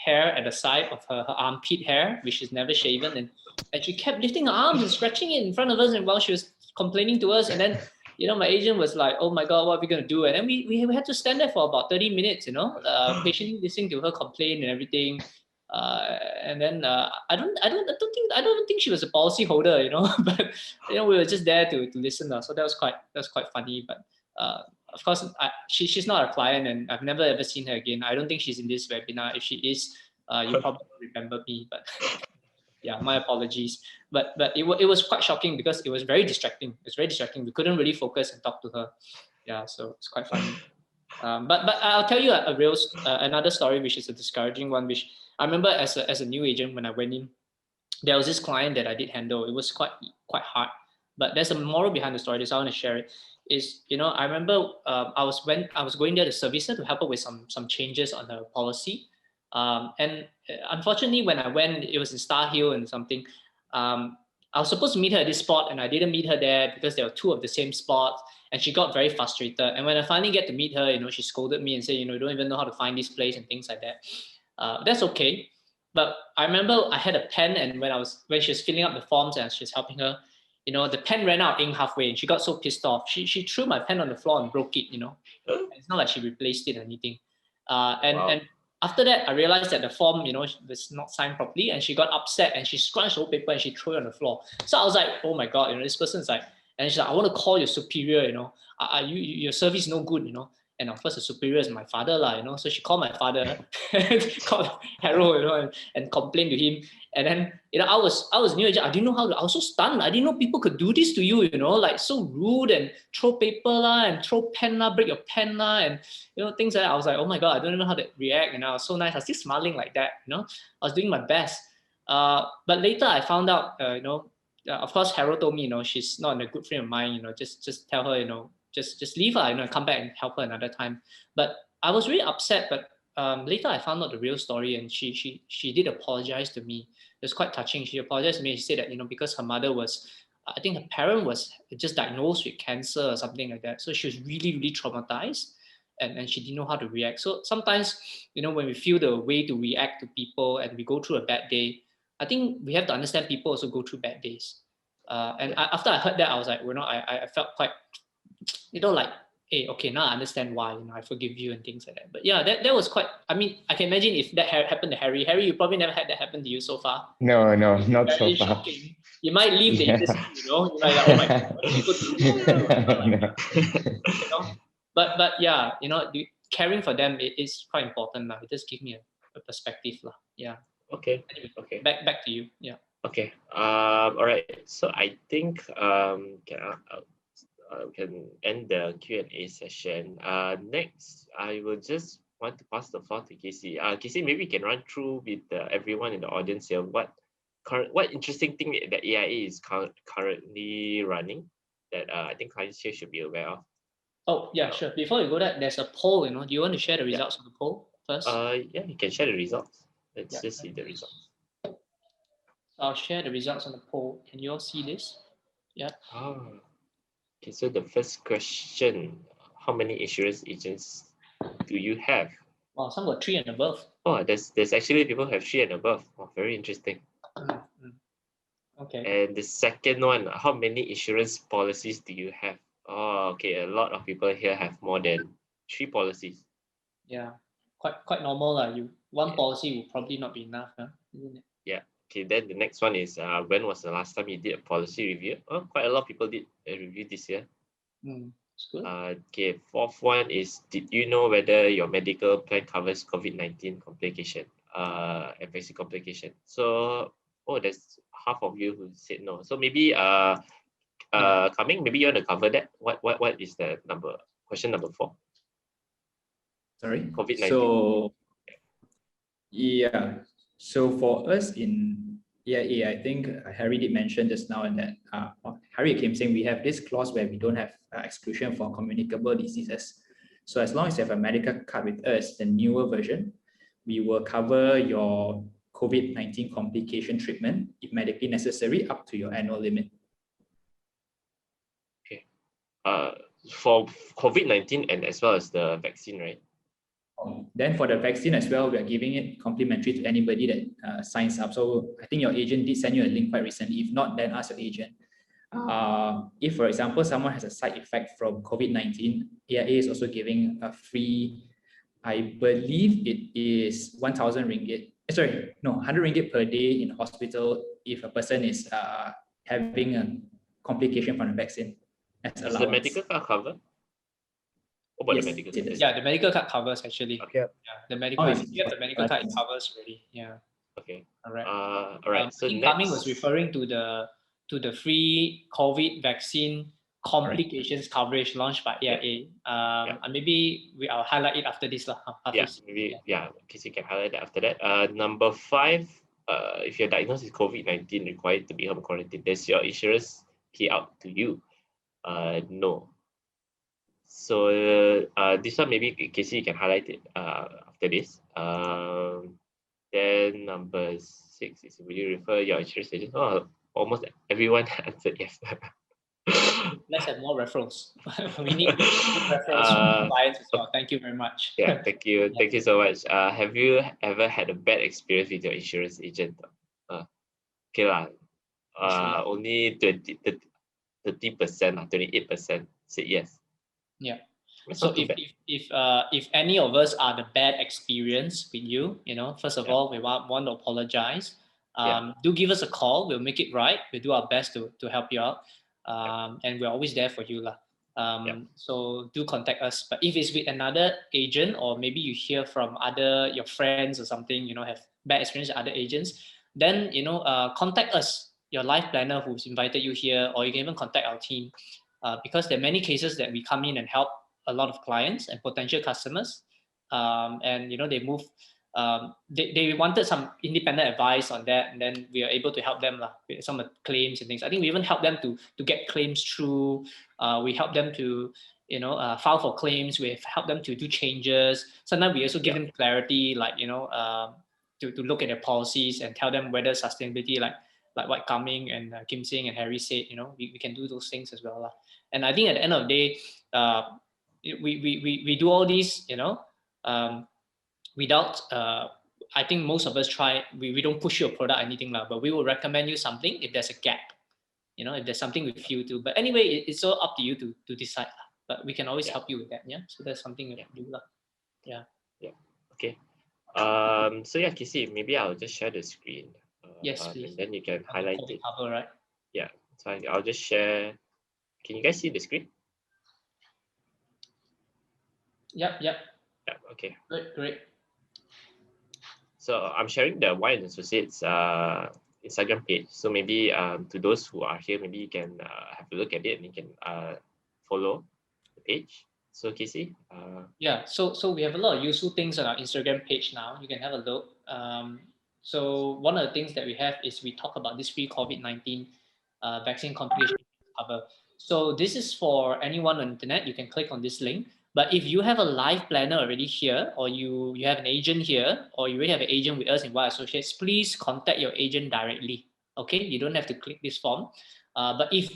Speaker 2: hair at the side of her armpit hair, which is never shaven, and she kept lifting her arms and scratching it in front of us, and while she was complaining to us. And then my agent was like, "Oh my God, what are we gonna do?" And then we had to stand there for about 30 minutes, patiently listening to her complain and everything. And then I don't think she was a policy holder, but we were just there to listen. So that was quite funny. But of course, she's not a client, and I've never ever seen her again. I don't think she's in this webinar. If she is, you probably remember me, but yeah, my apologies. But it was quite shocking because it was very distracting. It's very distracting. We couldn't really focus and talk to her. Yeah, so it's quite funny. But I'll tell you another story, which is a discouraging one, which I remember as a new agent when I went in. There was this client that I did handle. It was quite hard, but there's a moral behind the story. So I want to share it. I remember I was going there to service her to help her with some changes on her policy, and unfortunately when I went, it was in Star Hill and something. I was supposed to meet her at this spot, and I didn't meet her there because there were two of the same spots, and she got very frustrated. And when I finally get to meet her, she scolded me and said, you don't even know how to find this place and things like that. That's okay. But I remember I had a pen, and when she was filling up the forms and she was helping her, the pen ran out ink halfway, and she got so pissed off. She threw my pen on the floor and broke it. It's not like she replaced it or anything. And after that, I realized that the form, was not signed properly, and she got upset and she scrunched the whole paper and she threw it on the floor. So I was like, oh my God, this person's like, and she's like, I want to call your superior, your service is no good, And of course, the superior is my father, So she called my father, called Harold, and complained to him. And then, I was new agent. I didn't know how to. I was so stunned. I didn't know people could do this to you, like so rude and throw paper and throw pen break your pen and things like that. I was like, oh my God, I don't even know how to react. And I was so nice. I was still smiling like that. I was doing my best. But later I found out, of course, Harold told me, she's not in a good frame of mind. Just tell her, just leave her, come back and help her another time. But I was really upset. But later I found out the real story, and she did apologize to me. It was quite touching. She apologized to me. She said that, because her mother was, I think her parent was just diagnosed with cancer or something like that. So she was really, really traumatized, and she didn't know how to react. So sometimes, when we feel the way to react to people and we go through a bad day, I think we have to understand people also go through bad days. After I heard that, I was like, I felt quite, like hey, okay, now I understand why, I forgive you and things like that. But yeah, that was quite, I mean, I can imagine if that happened to Harry. Harry, you probably never had that happen to you so far.
Speaker 3: No, not so
Speaker 2: Very
Speaker 3: far.
Speaker 2: shocking. You might leave the
Speaker 3: Yeah.
Speaker 2: industry, you might like, oh my God, what did you go through?
Speaker 3: No.
Speaker 2: But yeah, caring for them is quite important. It just give me a perspective. Yeah.
Speaker 1: Okay.
Speaker 2: Anyway,
Speaker 1: Okay.
Speaker 2: back to you. Yeah.
Speaker 1: Okay. All right. So I think can end the Q&A session. Next, I will just want to pass the floor to Casey. Casey, maybe you can run through with everyone in the audience here what interesting thing that AIA is currently running that I think clients here should be aware of.
Speaker 2: Oh yeah, sure. Before you go that, there's a poll. Do you want to share the results of the poll first?
Speaker 1: Yeah, you can share the results. Let's just see the
Speaker 2: Let me
Speaker 1: results.
Speaker 2: I'll share the results on the poll. Can you all see this? Yeah.
Speaker 1: Okay, so the first question, how many insurance agents do you have?
Speaker 2: Wow, some got 3 and above.
Speaker 1: Oh, there's actually people who have 3 and above. Oh, very interesting.
Speaker 2: Okay.
Speaker 1: And the second one, how many insurance policies do you have? Oh, okay, a lot of people here have more than 3 policies.
Speaker 2: Yeah, quite normal. One policy will probably not be enough, isn't it?
Speaker 1: Yeah. Okay, then the next one is when was the last time you did a policy review? Oh, quite a lot of people did a review this year.
Speaker 2: It's good.
Speaker 1: Okay, fourth one is, did you know whether your medical plan covers COVID-19 complication, and vaccine complication? So, there's half of you who said no. So maybe Coming, maybe you want to cover that. What is the number? Question number 4.
Speaker 5: Sorry.
Speaker 1: COVID-19.
Speaker 5: So yeah. So for us in AIA, I think Harry did mention just now and that Harry came saying we have this clause where we don't have exclusion for communicable diseases. So as long as you have a medical card with us, the newer version, we will cover your COVID-19 complication treatment if medically necessary up to your annual limit.
Speaker 1: Okay. For COVID-19 and as well as the vaccine, right?
Speaker 5: Then for the vaccine as well, we are giving it complimentary to anybody that signs up. So I think your agent did send you a link quite recently. If not, then ask your agent. If, for example, someone has a side effect from COVID-19, AIA is also giving a free, I believe it is 1,000 ringgit. Sorry, no, 100 ringgit per day in hospital if a person is having a complication from the vaccine.
Speaker 1: Is the medical card covered? What about
Speaker 5: Yes,
Speaker 1: the medical
Speaker 5: it
Speaker 1: card?
Speaker 5: is.
Speaker 2: Yeah, the medical card covers actually.
Speaker 1: Okay.
Speaker 2: Yeah, the medical card. If you have the medical card, it covers already. Yeah.
Speaker 1: Okay.
Speaker 2: All right.
Speaker 1: All right. So
Speaker 2: Lam
Speaker 1: next,
Speaker 2: Kah Meng was referring to the free COVID vaccine complications coverage launched by AIA. And maybe I'll highlight it after this lah.
Speaker 1: Maybe Casey can highlight that after that. Number 5, if you're diagnosed with COVID-19, required to be home quarantined, does your insurance pay out to you? No. So this one maybe Casey can highlight it after this. Then number 6 is, will you refer your insurance agent? Oh, almost everyone answered yes.
Speaker 2: Let's have more referrals. We need referrals from clients as well. Thank you very much.
Speaker 1: Yeah, thank you. Thank you so much. Have you ever had a bad experience with your insurance agent? Okay lah. Only 30%, 28% said yes.
Speaker 2: Yeah. So if any of us are the bad experience with you, first of all, we want to apologize. Do give us a call. We'll make it right. We'll do our best to help you out. And we're always there for you. So do contact us. But if it's with another agent, or maybe you hear from your friends or something, have bad experience with other agents, then contact us, your life planner who's invited you here, or you can even contact our team. Because there are many cases that we come in and help a lot of clients and potential customers, and they move. They wanted some independent advice on that, and then we are able to help them with some of the claims and things. I think we even help them to get claims through. We help them to file for claims. We help them to do changes. Sometimes we also give them clarity, like to look at their policies and tell them whether sustainability, like Wai Kah Meng and Kim Seng and Harry said, we can do those things as well. And I think at the end of the day, we do all these, without, I think most of us try, we don't push your product or anything, but we will recommend you something if there's a gap, if there's something we feel to. But anyway, it's all up to you to decide. but we can always help you with that. Yeah, so that's something we can do lah. Yeah.
Speaker 1: Okay. So yeah, Casey, maybe I'll just share the screen.
Speaker 2: Yes, please.
Speaker 1: And then you can highlight it.
Speaker 2: Cover, right?
Speaker 1: Yeah. So I'll just share. Can you guys see the screen?
Speaker 2: Yep.
Speaker 1: Yeah. Okay.
Speaker 2: Great.
Speaker 1: So I'm sharing the Wai Associates Instagram page. So maybe to those who are here, maybe you can have a look at it and you can follow the page. So Casey,
Speaker 2: yeah. So we have a lot of useful things on our Instagram page now. You can have a look. So one of the things that we have is we talk about this free COVID-19 vaccine complication cover. So this is for anyone on the internet. You can click on this link. But if you have a life planner already here, or you have an agent here, or you already have an agent with us in Wai Associates, please contact your agent directly. Okay, you don't have to click this form. But if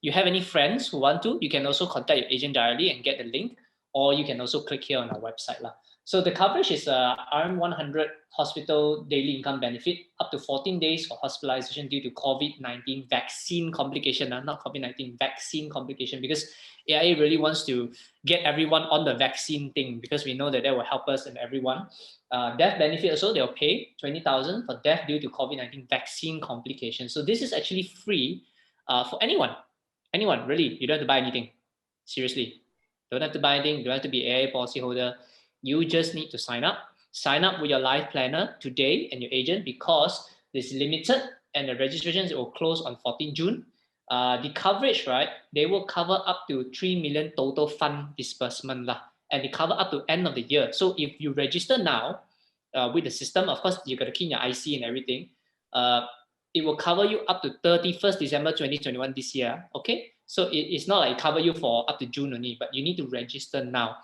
Speaker 2: you have any friends who want to, you can also contact your agent directly and get the link, or you can also click here on our website lah. So the coverage is RM100 hospital daily income benefit up to 14 days for hospitalization due to COVID-19 vaccine complication, not COVID-19 vaccine complication, because AIA really wants to get everyone on the vaccine thing, because we know that will help us and everyone. Death benefit also, they'll pay 20,000 for death due to COVID-19 vaccine complication. So this is actually free for anyone, really. You don't have to buy anything. Seriously, don't have to buy anything. You don't have to be AIA policyholder. You just need to sign up. Sign up with your life planner today and your agent, because it's limited and the registrations will close on 14 June. The coverage, right, they will cover up to 3 million total fund disbursement lah, and they cover up to end of the year. So if you register now with the system, of course, you got to key in your IC and everything. It will cover you up to 31st December 2021 this year. Okay, so it's not like it cover you for up to June only, but you need to register now.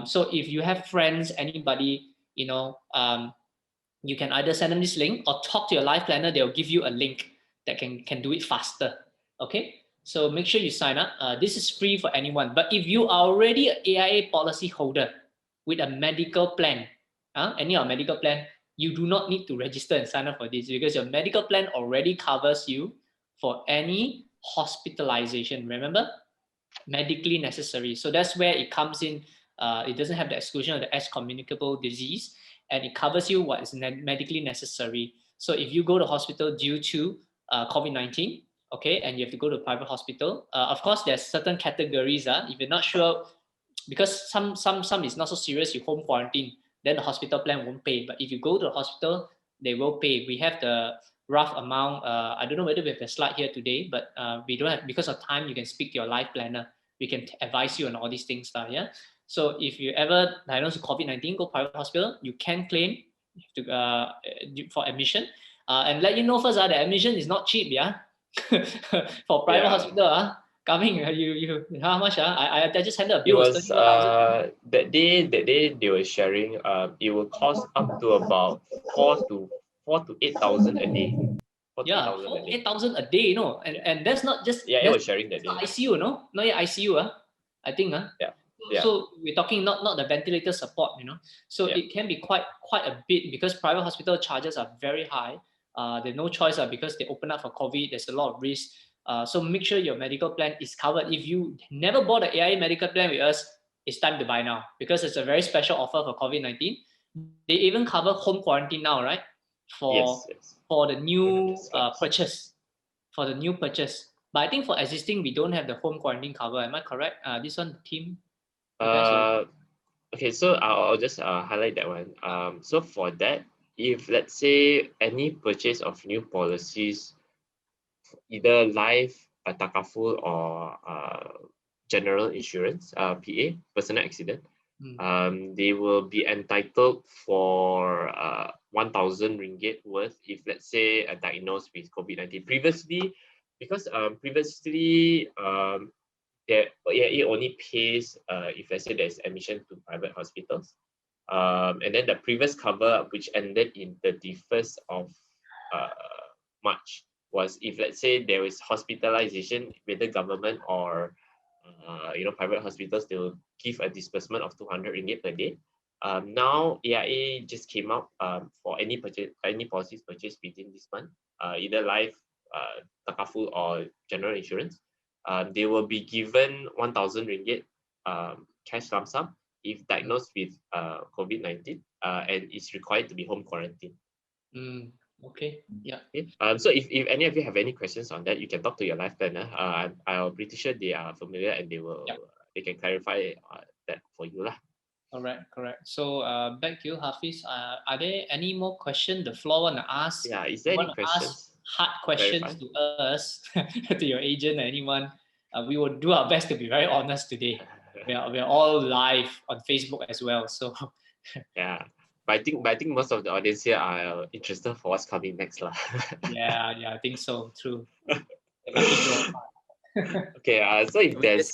Speaker 2: So if you have friends, anybody, you can either send them this link or talk to your life planner. They'll give you a link that can do it faster. Okay, so make sure you sign up. This is free for anyone. But if you are already an AIA policy holder with a medical plan, any of medical plan, you do not need to register and sign up for this, because your medical plan already covers you for any hospitalization. Remember, medically necessary. So that's where it comes in. It doesn't have the exclusion of the excommunicable disease, and it covers you what is medically necessary. So if you go to hospital due to COVID-19, okay, and you have to go to a private hospital, of course, there's certain categories. If you're not sure, because some is not so serious, you home quarantine, then the hospital plan won't pay. But if you go to the hospital, they will pay. We have the rough amount. I don't know whether we have a slide here today, but we don't have, because of time. You can speak to your life planner. We can advise you on all these things. Yeah. So if you ever diagnosed with COVID-19, go private hospital, you can claim for admission. And let you know first, the admission is not cheap. Yeah. For private hospital, coming, you how much? I just handed a bill.
Speaker 1: It was that day they were sharing. It will cost up to about 4,000 to 8,000 a day.
Speaker 2: 8,000 a day, and that's not just.
Speaker 1: Yeah, it was sharing that day.
Speaker 2: ICU, not yet ICU, I think,
Speaker 1: Yeah.
Speaker 2: So we're talking not the ventilator support, So it can be quite a bit, because private hospital charges are very high. There's no choice because they open up for COVID. There's a lot of risk. So make sure your medical plan is covered. If you never bought an AIA medical plan with us, it's time to buy now, because it's a very special offer for COVID-19. They even cover home quarantine now, right? For the new purchase. For the new purchase. But I think for existing, we don't have the home quarantine cover. Am I correct? This one, team?
Speaker 1: Okay, so I'll just highlight that one. So for that, if let's say any purchase of new policies, either life, takaful, or general insurance, PA, personal accident, they will be entitled for 1,000 ringgit worth if, let's say, diagnosed with COVID-19. Previously, because it only pays if, let's say, there's admission to private hospitals. And then the previous cover, which ended in 31st of March, was if, let's say, there is hospitalization with the government or private hospitals, they will give a disbursement of 200 ringgit per day. Now AIA just came out for any policies purchased within this month, either life, takaful, or general insurance. they will be given 1,000 ringgit cash lump sum if diagnosed with COVID-19 and is required to be home quarantined.
Speaker 2: Okay. Yeah.
Speaker 1: Okay. So if any of you have any questions on that, you can talk to your life planner. I'm pretty sure they are familiar and they can clarify that for you lah.
Speaker 2: Correct. So back to you, Hafiz. Are there any more questions the floor want to ask?
Speaker 1: Yeah, is there any questions?
Speaker 2: Hard questions to us, to your agent, anyone? We will do our best to be very honest today. We are all live on Facebook as well. So
Speaker 1: yeah. But I think most of the audience here are interested for what's coming next lah.
Speaker 2: yeah, I think so. True.
Speaker 1: Okay. So if there's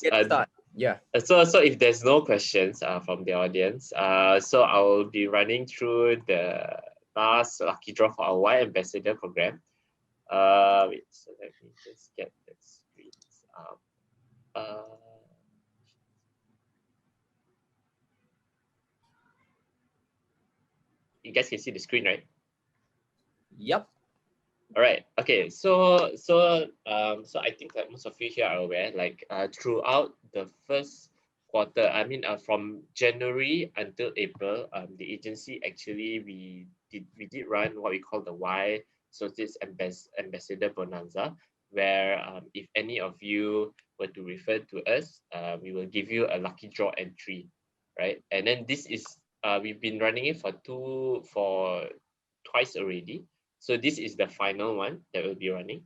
Speaker 1: so if there's no questions from the audience, so I will be running through the last lucky draw for our Wai Ambassador program. Wait, so let me just get the screens up. You guys can see the screen, right?
Speaker 4: Yep.
Speaker 1: All right. Okay. So I think that most of you here are aware, like throughout the first quarter, I mean, from January until April, the agency actually we did run what we call the Wai Associates Ambassador Bonanza, where if any of you were to refer to us, we will give you a lucky draw entry, right? And then this is we've been running it for twice already. So this is the final one that we'll be running.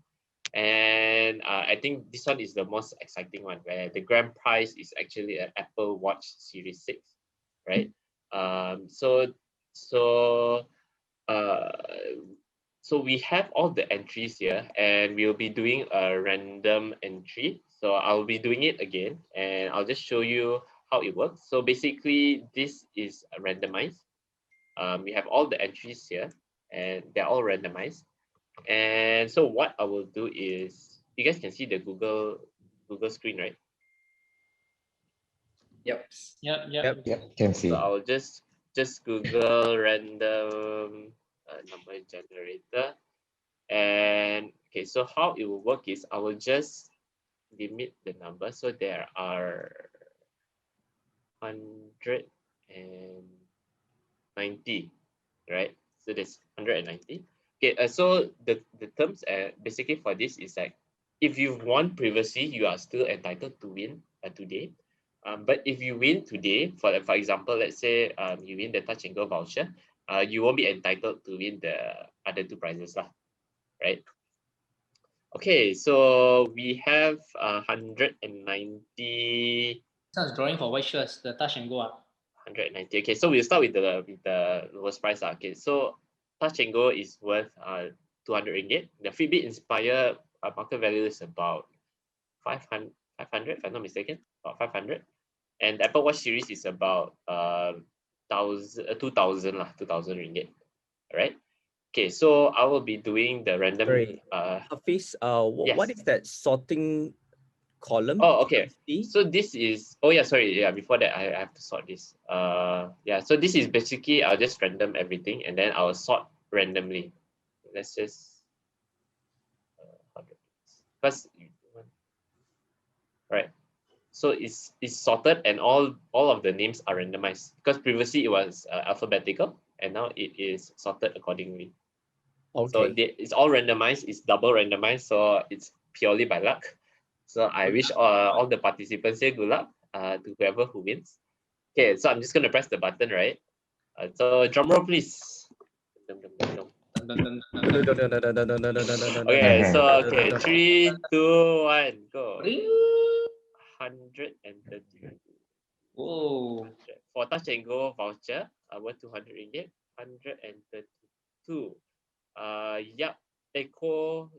Speaker 1: And I think this one is the most exciting one, where the grand prize is actually an Apple Watch Series 6, right? So we have all the entries here, and we'll be doing a random entry. So I'll be doing it again, and I'll just show you how it works. So basically, this is randomized. We have all the entries here, and they're all randomized. And so what I will do is, you guys can see the Google screen, right?
Speaker 2: Yep.
Speaker 3: Can see.
Speaker 1: So I will just Google random number generator. And okay, so how it will work is I will just limit the number. So there are 190, right? So there's 190. Okay, so the terms basically for this is like, if you've won previously, you are still entitled to win today. But if you win today, for example, let's say you win the Touch and Go voucher, you won't be entitled to win the other two prizes lah, right? Okay, so we have 190.
Speaker 2: Sounds drawing for white shirts, the Touch and Go.
Speaker 1: 190. Okay, so we'll start with the lowest price. Okay, so Touch and Go is worth 200 ringgit. The Fitbit Inspire market value is about 500 if I'm not mistaken, about 500. And the Apple Watch series is about 2,000 ringgit. All right. Okay, so I will be doing the random.
Speaker 4: Hafiz,
Speaker 1: yes.
Speaker 4: What is that sorting column?
Speaker 1: Oh, okay. So this is, before that I have to sort this. So this is basically I'll just random everything and then I'll sort randomly. Let's just first, right. So it's sorted and all of the names are randomized, because previously it was alphabetical and now it is sorted accordingly.
Speaker 4: Okay.
Speaker 1: So it's all randomized, it's double randomized, so it's purely by luck. So I wish all the participants here good luck to whoever who wins. Okay, so I'm just going to press the button, right? So drum roll, please. Okay, so 3, 2, 1, go. 130.
Speaker 2: Whoa.
Speaker 1: For Touch and Go voucher, worth 200 ringgit, 132. Echo,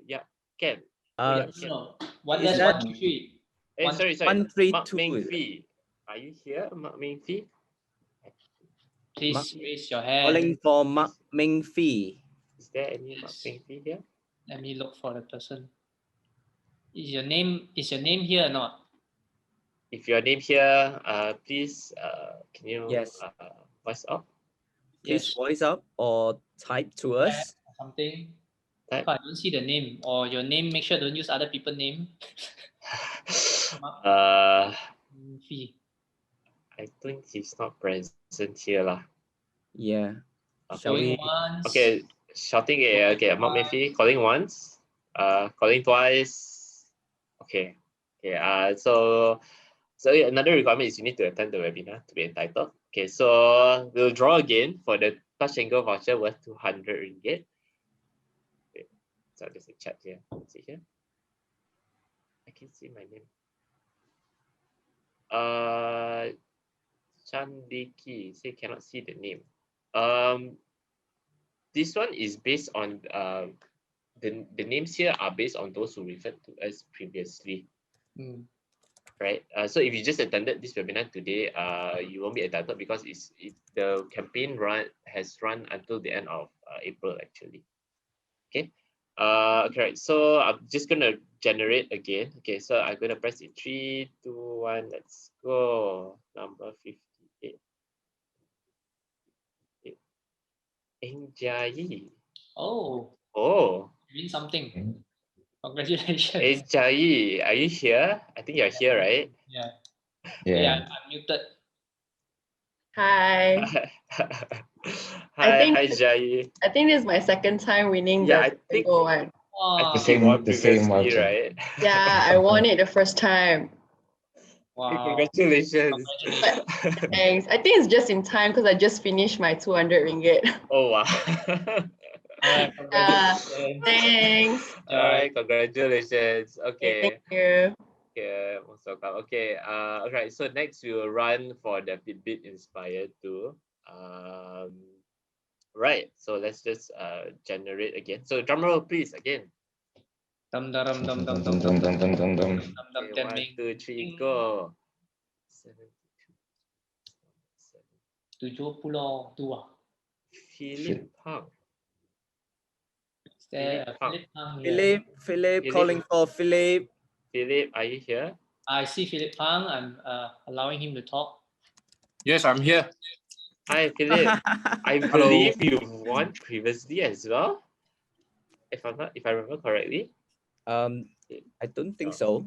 Speaker 1: Ken.
Speaker 2: No. One less 123.
Speaker 1: Sorry.
Speaker 4: 132.
Speaker 1: Mark Meng Fee. Are you here, Mark Meng Fee?
Speaker 2: Please raise your hand.
Speaker 4: Calling for Mark Meng Fee.
Speaker 1: Is there any Mark Meng Fee here?
Speaker 2: Let me look for the person. Is your name here or not?
Speaker 1: If your name here, please can you voice up?
Speaker 4: Please voice up or type to us.
Speaker 2: Something.
Speaker 1: Type.
Speaker 2: I don't see the name, or your name. Make sure don't use other people's name. Fee.
Speaker 1: I think he's not present here lah.
Speaker 4: Yeah. Shall
Speaker 2: Going
Speaker 4: we?
Speaker 2: once.
Speaker 1: Okay, shouting. Okay, Mark Mayfi calling once. Calling twice. Okay. Okay. So another requirement is you need to attend the webinar to be entitled. Okay, so we'll draw again for the touch and go voucher worth 200 ringgit. Okay, so there's a chat here. See here. I can see my name. Chandiki say cannot see the name. This one is based on the names here are based on those who referred to us previously. Right. So if you just attended this webinar today, you won't be entitled because the campaign has run until the end of April actually. Okay. Okay. Right. So I'm just gonna generate again. Okay. So I'm gonna press it 3, 2, 1. Let's go. Number 58. Enjai.
Speaker 2: Oh.
Speaker 1: Oh.
Speaker 2: You mean something. Congratulations.
Speaker 1: Enjai, are you here? I think you're here, right?
Speaker 2: Yeah.
Speaker 3: Yeah.
Speaker 2: I'm muted.
Speaker 6: Hi.
Speaker 1: Hi, Jai.
Speaker 6: I think this is my second time winning
Speaker 1: Yeah,
Speaker 6: the
Speaker 1: I think
Speaker 6: Bingo one.
Speaker 1: I think
Speaker 3: same-
Speaker 1: you won
Speaker 3: the same
Speaker 1: previously,
Speaker 3: voucher.
Speaker 1: right?
Speaker 6: Yeah, I won it the first time.
Speaker 1: Okay,
Speaker 2: Wow.
Speaker 1: congratulations.
Speaker 2: Congratulations.
Speaker 6: Thanks. I think it's just in time because I just finished my 200 ringgit.
Speaker 1: Oh wow.
Speaker 2: Alright, congratulations.
Speaker 6: Thanks.
Speaker 1: All right, congratulations.
Speaker 6: Okay,
Speaker 1: Okay.
Speaker 6: thank you.
Speaker 1: Okay, most welcome. Okay, all right. So next we will run for the Fitbit Inspire 2. Right. So let's just generate again. So drum roll, please, again.
Speaker 2: Dum dum dum dum
Speaker 3: Dum,
Speaker 2: dum
Speaker 3: dum,
Speaker 2: dum
Speaker 3: dum, dum, dum, dum.
Speaker 2: dum
Speaker 1: Okay, 1, 2, 3, go. 72.
Speaker 2: 72.
Speaker 1: Philip Pang.
Speaker 2: Is there a
Speaker 1: Philip
Speaker 2: Philip Pang here?
Speaker 4: Philip,
Speaker 1: Philip.
Speaker 4: calling for Philip.
Speaker 1: Philip, are you here?
Speaker 2: I see Philip Pang. I'm allowing him to talk.
Speaker 7: Yes, I'm here.
Speaker 1: Hi, Philip. I believe you've won previously as well. If I remember correctly.
Speaker 4: I don't think so.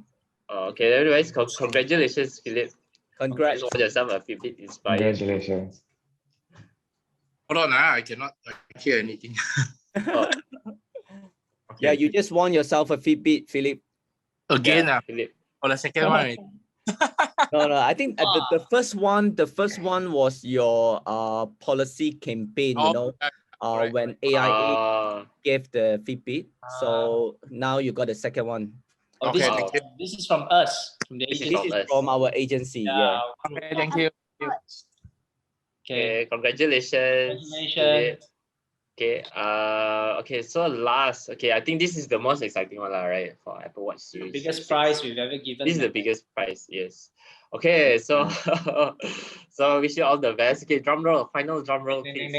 Speaker 1: Okay, otherwise, congratulations, Philip.
Speaker 4: Congrats.
Speaker 1: You won yourself a Fitbit Inspire.
Speaker 3: Congratulations.
Speaker 7: Hold on, I cannot hear anything.
Speaker 1: Oh,
Speaker 4: Yeah, you just won yourself a Fitbit, Philip.
Speaker 7: Again,
Speaker 1: yeah, Philip.
Speaker 7: for the second one.
Speaker 4: No, I think the first one was your policy campaign, you know,
Speaker 7: correct.
Speaker 4: when AIA gave the Fitbit. So now you got the second one.
Speaker 2: Oh,
Speaker 7: Okay,
Speaker 2: this,
Speaker 7: thank you.
Speaker 2: this is from us, from the
Speaker 1: This is
Speaker 2: agency.
Speaker 4: This is from our agency. Yeah.
Speaker 7: Okay, thank you.
Speaker 2: Okay.
Speaker 1: Okay, congratulations. Philip.
Speaker 2: Congratulations.
Speaker 1: Okay, okay, so last, okay, I think this is the most exciting one, right, for Apple Watch series.
Speaker 2: Biggest prize we've ever given.
Speaker 1: This is the biggest prize, yes. Okay, so so wish you all the best. Okay, drum roll, final drum roll, please.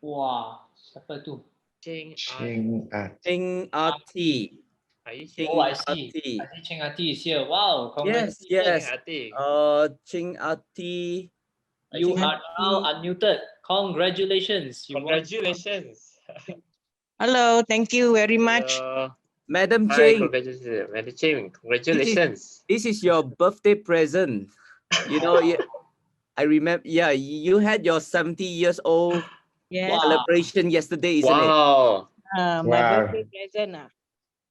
Speaker 2: Wah, siapa tu?
Speaker 1: Ching,
Speaker 3: Ching
Speaker 4: Ching Ati.
Speaker 1: are you
Speaker 4: Ching
Speaker 1: here?
Speaker 2: Oh, I see.
Speaker 4: Ati.
Speaker 2: I see Cheng Ati is here. Wow,
Speaker 4: Yes,
Speaker 2: congratulations.
Speaker 4: yes.
Speaker 1: Ati.
Speaker 4: Ching Ati.
Speaker 2: You
Speaker 4: Ching
Speaker 2: are now
Speaker 4: Ati.
Speaker 2: unmuted. Congratulations. You won.
Speaker 1: Congratulations.
Speaker 8: Hello, thank you very much.
Speaker 1: Hello.
Speaker 4: Madam
Speaker 1: Hi,
Speaker 4: Ching,
Speaker 1: congratulations. Madam Ching, congratulations.
Speaker 4: this is your birthday present. You know, I remember, yeah, you had your 70 years old
Speaker 8: Yes,
Speaker 4: celebration yesterday, isn't it?
Speaker 1: Wow.
Speaker 8: my
Speaker 3: Wow.
Speaker 8: birthday present.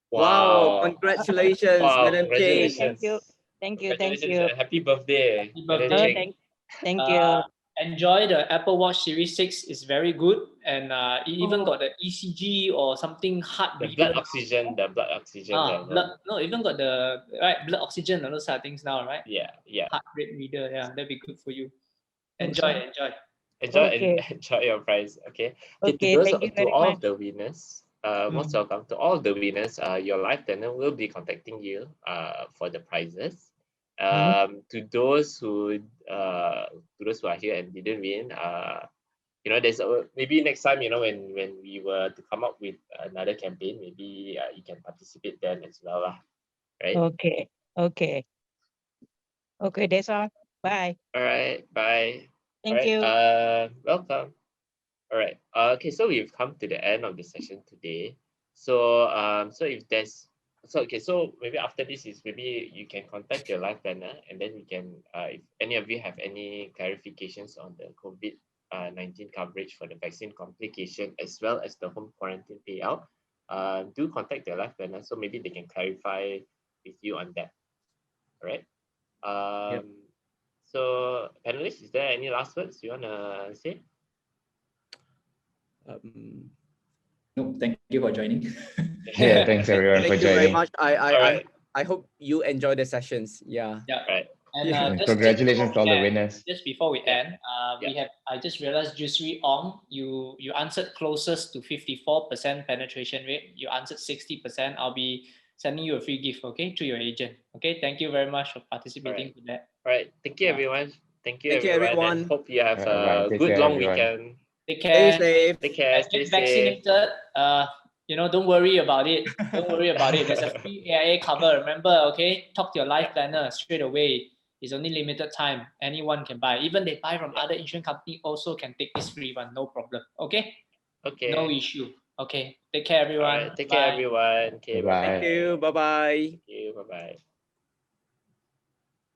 Speaker 4: Wow,
Speaker 1: Wow.
Speaker 4: congratulations,
Speaker 1: Wow,
Speaker 4: Madam Ching.
Speaker 1: congratulations.
Speaker 8: Thank you, thank
Speaker 1: Congratulations
Speaker 8: you.
Speaker 1: and happy birthday,
Speaker 2: Happy
Speaker 1: Madam
Speaker 2: birthday.
Speaker 1: Ching.
Speaker 8: Thank you.
Speaker 2: Enjoy the Apple Watch Series 6. It's very good. And it even got the ECG or something heart
Speaker 1: The
Speaker 2: reader.
Speaker 1: blood oxygen level.
Speaker 2: Even got the blood oxygen and those are things now, right?
Speaker 1: Yeah, yeah.
Speaker 2: Heart rate reader. Yeah, that'd be good for you. Enjoy.
Speaker 1: Enjoy
Speaker 8: Okay.
Speaker 1: and enjoy your prize. Okay.
Speaker 8: Okay, thank you very
Speaker 1: all
Speaker 8: much.
Speaker 1: of the winners, most welcome to all the winners. Your live tenant will be contacting you for the prizes. To those who are here and didn't win, you know, there's maybe next time, you know, when we were to come up with another campaign, maybe you can participate then as well, right?
Speaker 8: Okay, that's all. Bye.
Speaker 1: All right. Bye.
Speaker 8: Thank you.
Speaker 1: Welcome. All right. Okay. So we've come to the end of the session today. So so if there's so maybe after this is maybe you can contact your life planner, and then we can if any of you have any clarifications on the COVID-19 coverage for the vaccine complication as well as the home quarantine payout, do contact your life planner, so maybe they can clarify with you on that. All right. So panelists, is there any last words you wanna say?
Speaker 5: No, thank you for joining.
Speaker 3: Yeah, thanks everyone for
Speaker 4: Thank you very
Speaker 3: joining.
Speaker 4: much.
Speaker 1: Alright.
Speaker 4: I hope you enjoy the sessions. Yeah.
Speaker 2: Yeah.
Speaker 1: Right.
Speaker 2: And
Speaker 3: And
Speaker 2: just
Speaker 3: congratulations to all the
Speaker 2: before we end-
Speaker 3: winners.
Speaker 2: Just before we end,
Speaker 1: Yeah.
Speaker 2: I just realized Jusri Ong, you answered closest to 54% penetration rate. You answered 60%. I'll be sending you a free gift, okay, to your agent. Okay, thank you very much for participating to that.
Speaker 1: All right. Thank you,
Speaker 2: Yeah.
Speaker 1: everyone. Thank you,
Speaker 4: Thank you,
Speaker 1: everyone. And
Speaker 4: everyone.
Speaker 1: hope you have
Speaker 3: Alright,
Speaker 1: a
Speaker 3: take
Speaker 1: good
Speaker 3: care,
Speaker 1: long
Speaker 3: everyone.
Speaker 1: weekend.
Speaker 2: Take
Speaker 4: Stay
Speaker 2: care.
Speaker 4: safe.
Speaker 1: Take care.
Speaker 2: And
Speaker 1: Stay
Speaker 2: get
Speaker 1: safe.
Speaker 2: vaccinated. Don't worry about it. Don't worry about it. There's a free AIA cover. Remember, okay? Talk to your life planner straight away. It's only limited time. Anyone can buy. Even they buy from other insurance company also can take this free one. No problem. Okay?
Speaker 1: Okay.
Speaker 2: No issue. Okay. Take care,
Speaker 1: All
Speaker 2: everyone.
Speaker 1: right. Take care,
Speaker 2: Bye.
Speaker 1: everyone. Okay.
Speaker 3: Bye-bye.
Speaker 1: Bye.
Speaker 4: Thank you. Bye-bye.
Speaker 1: Thank you. Bye bye.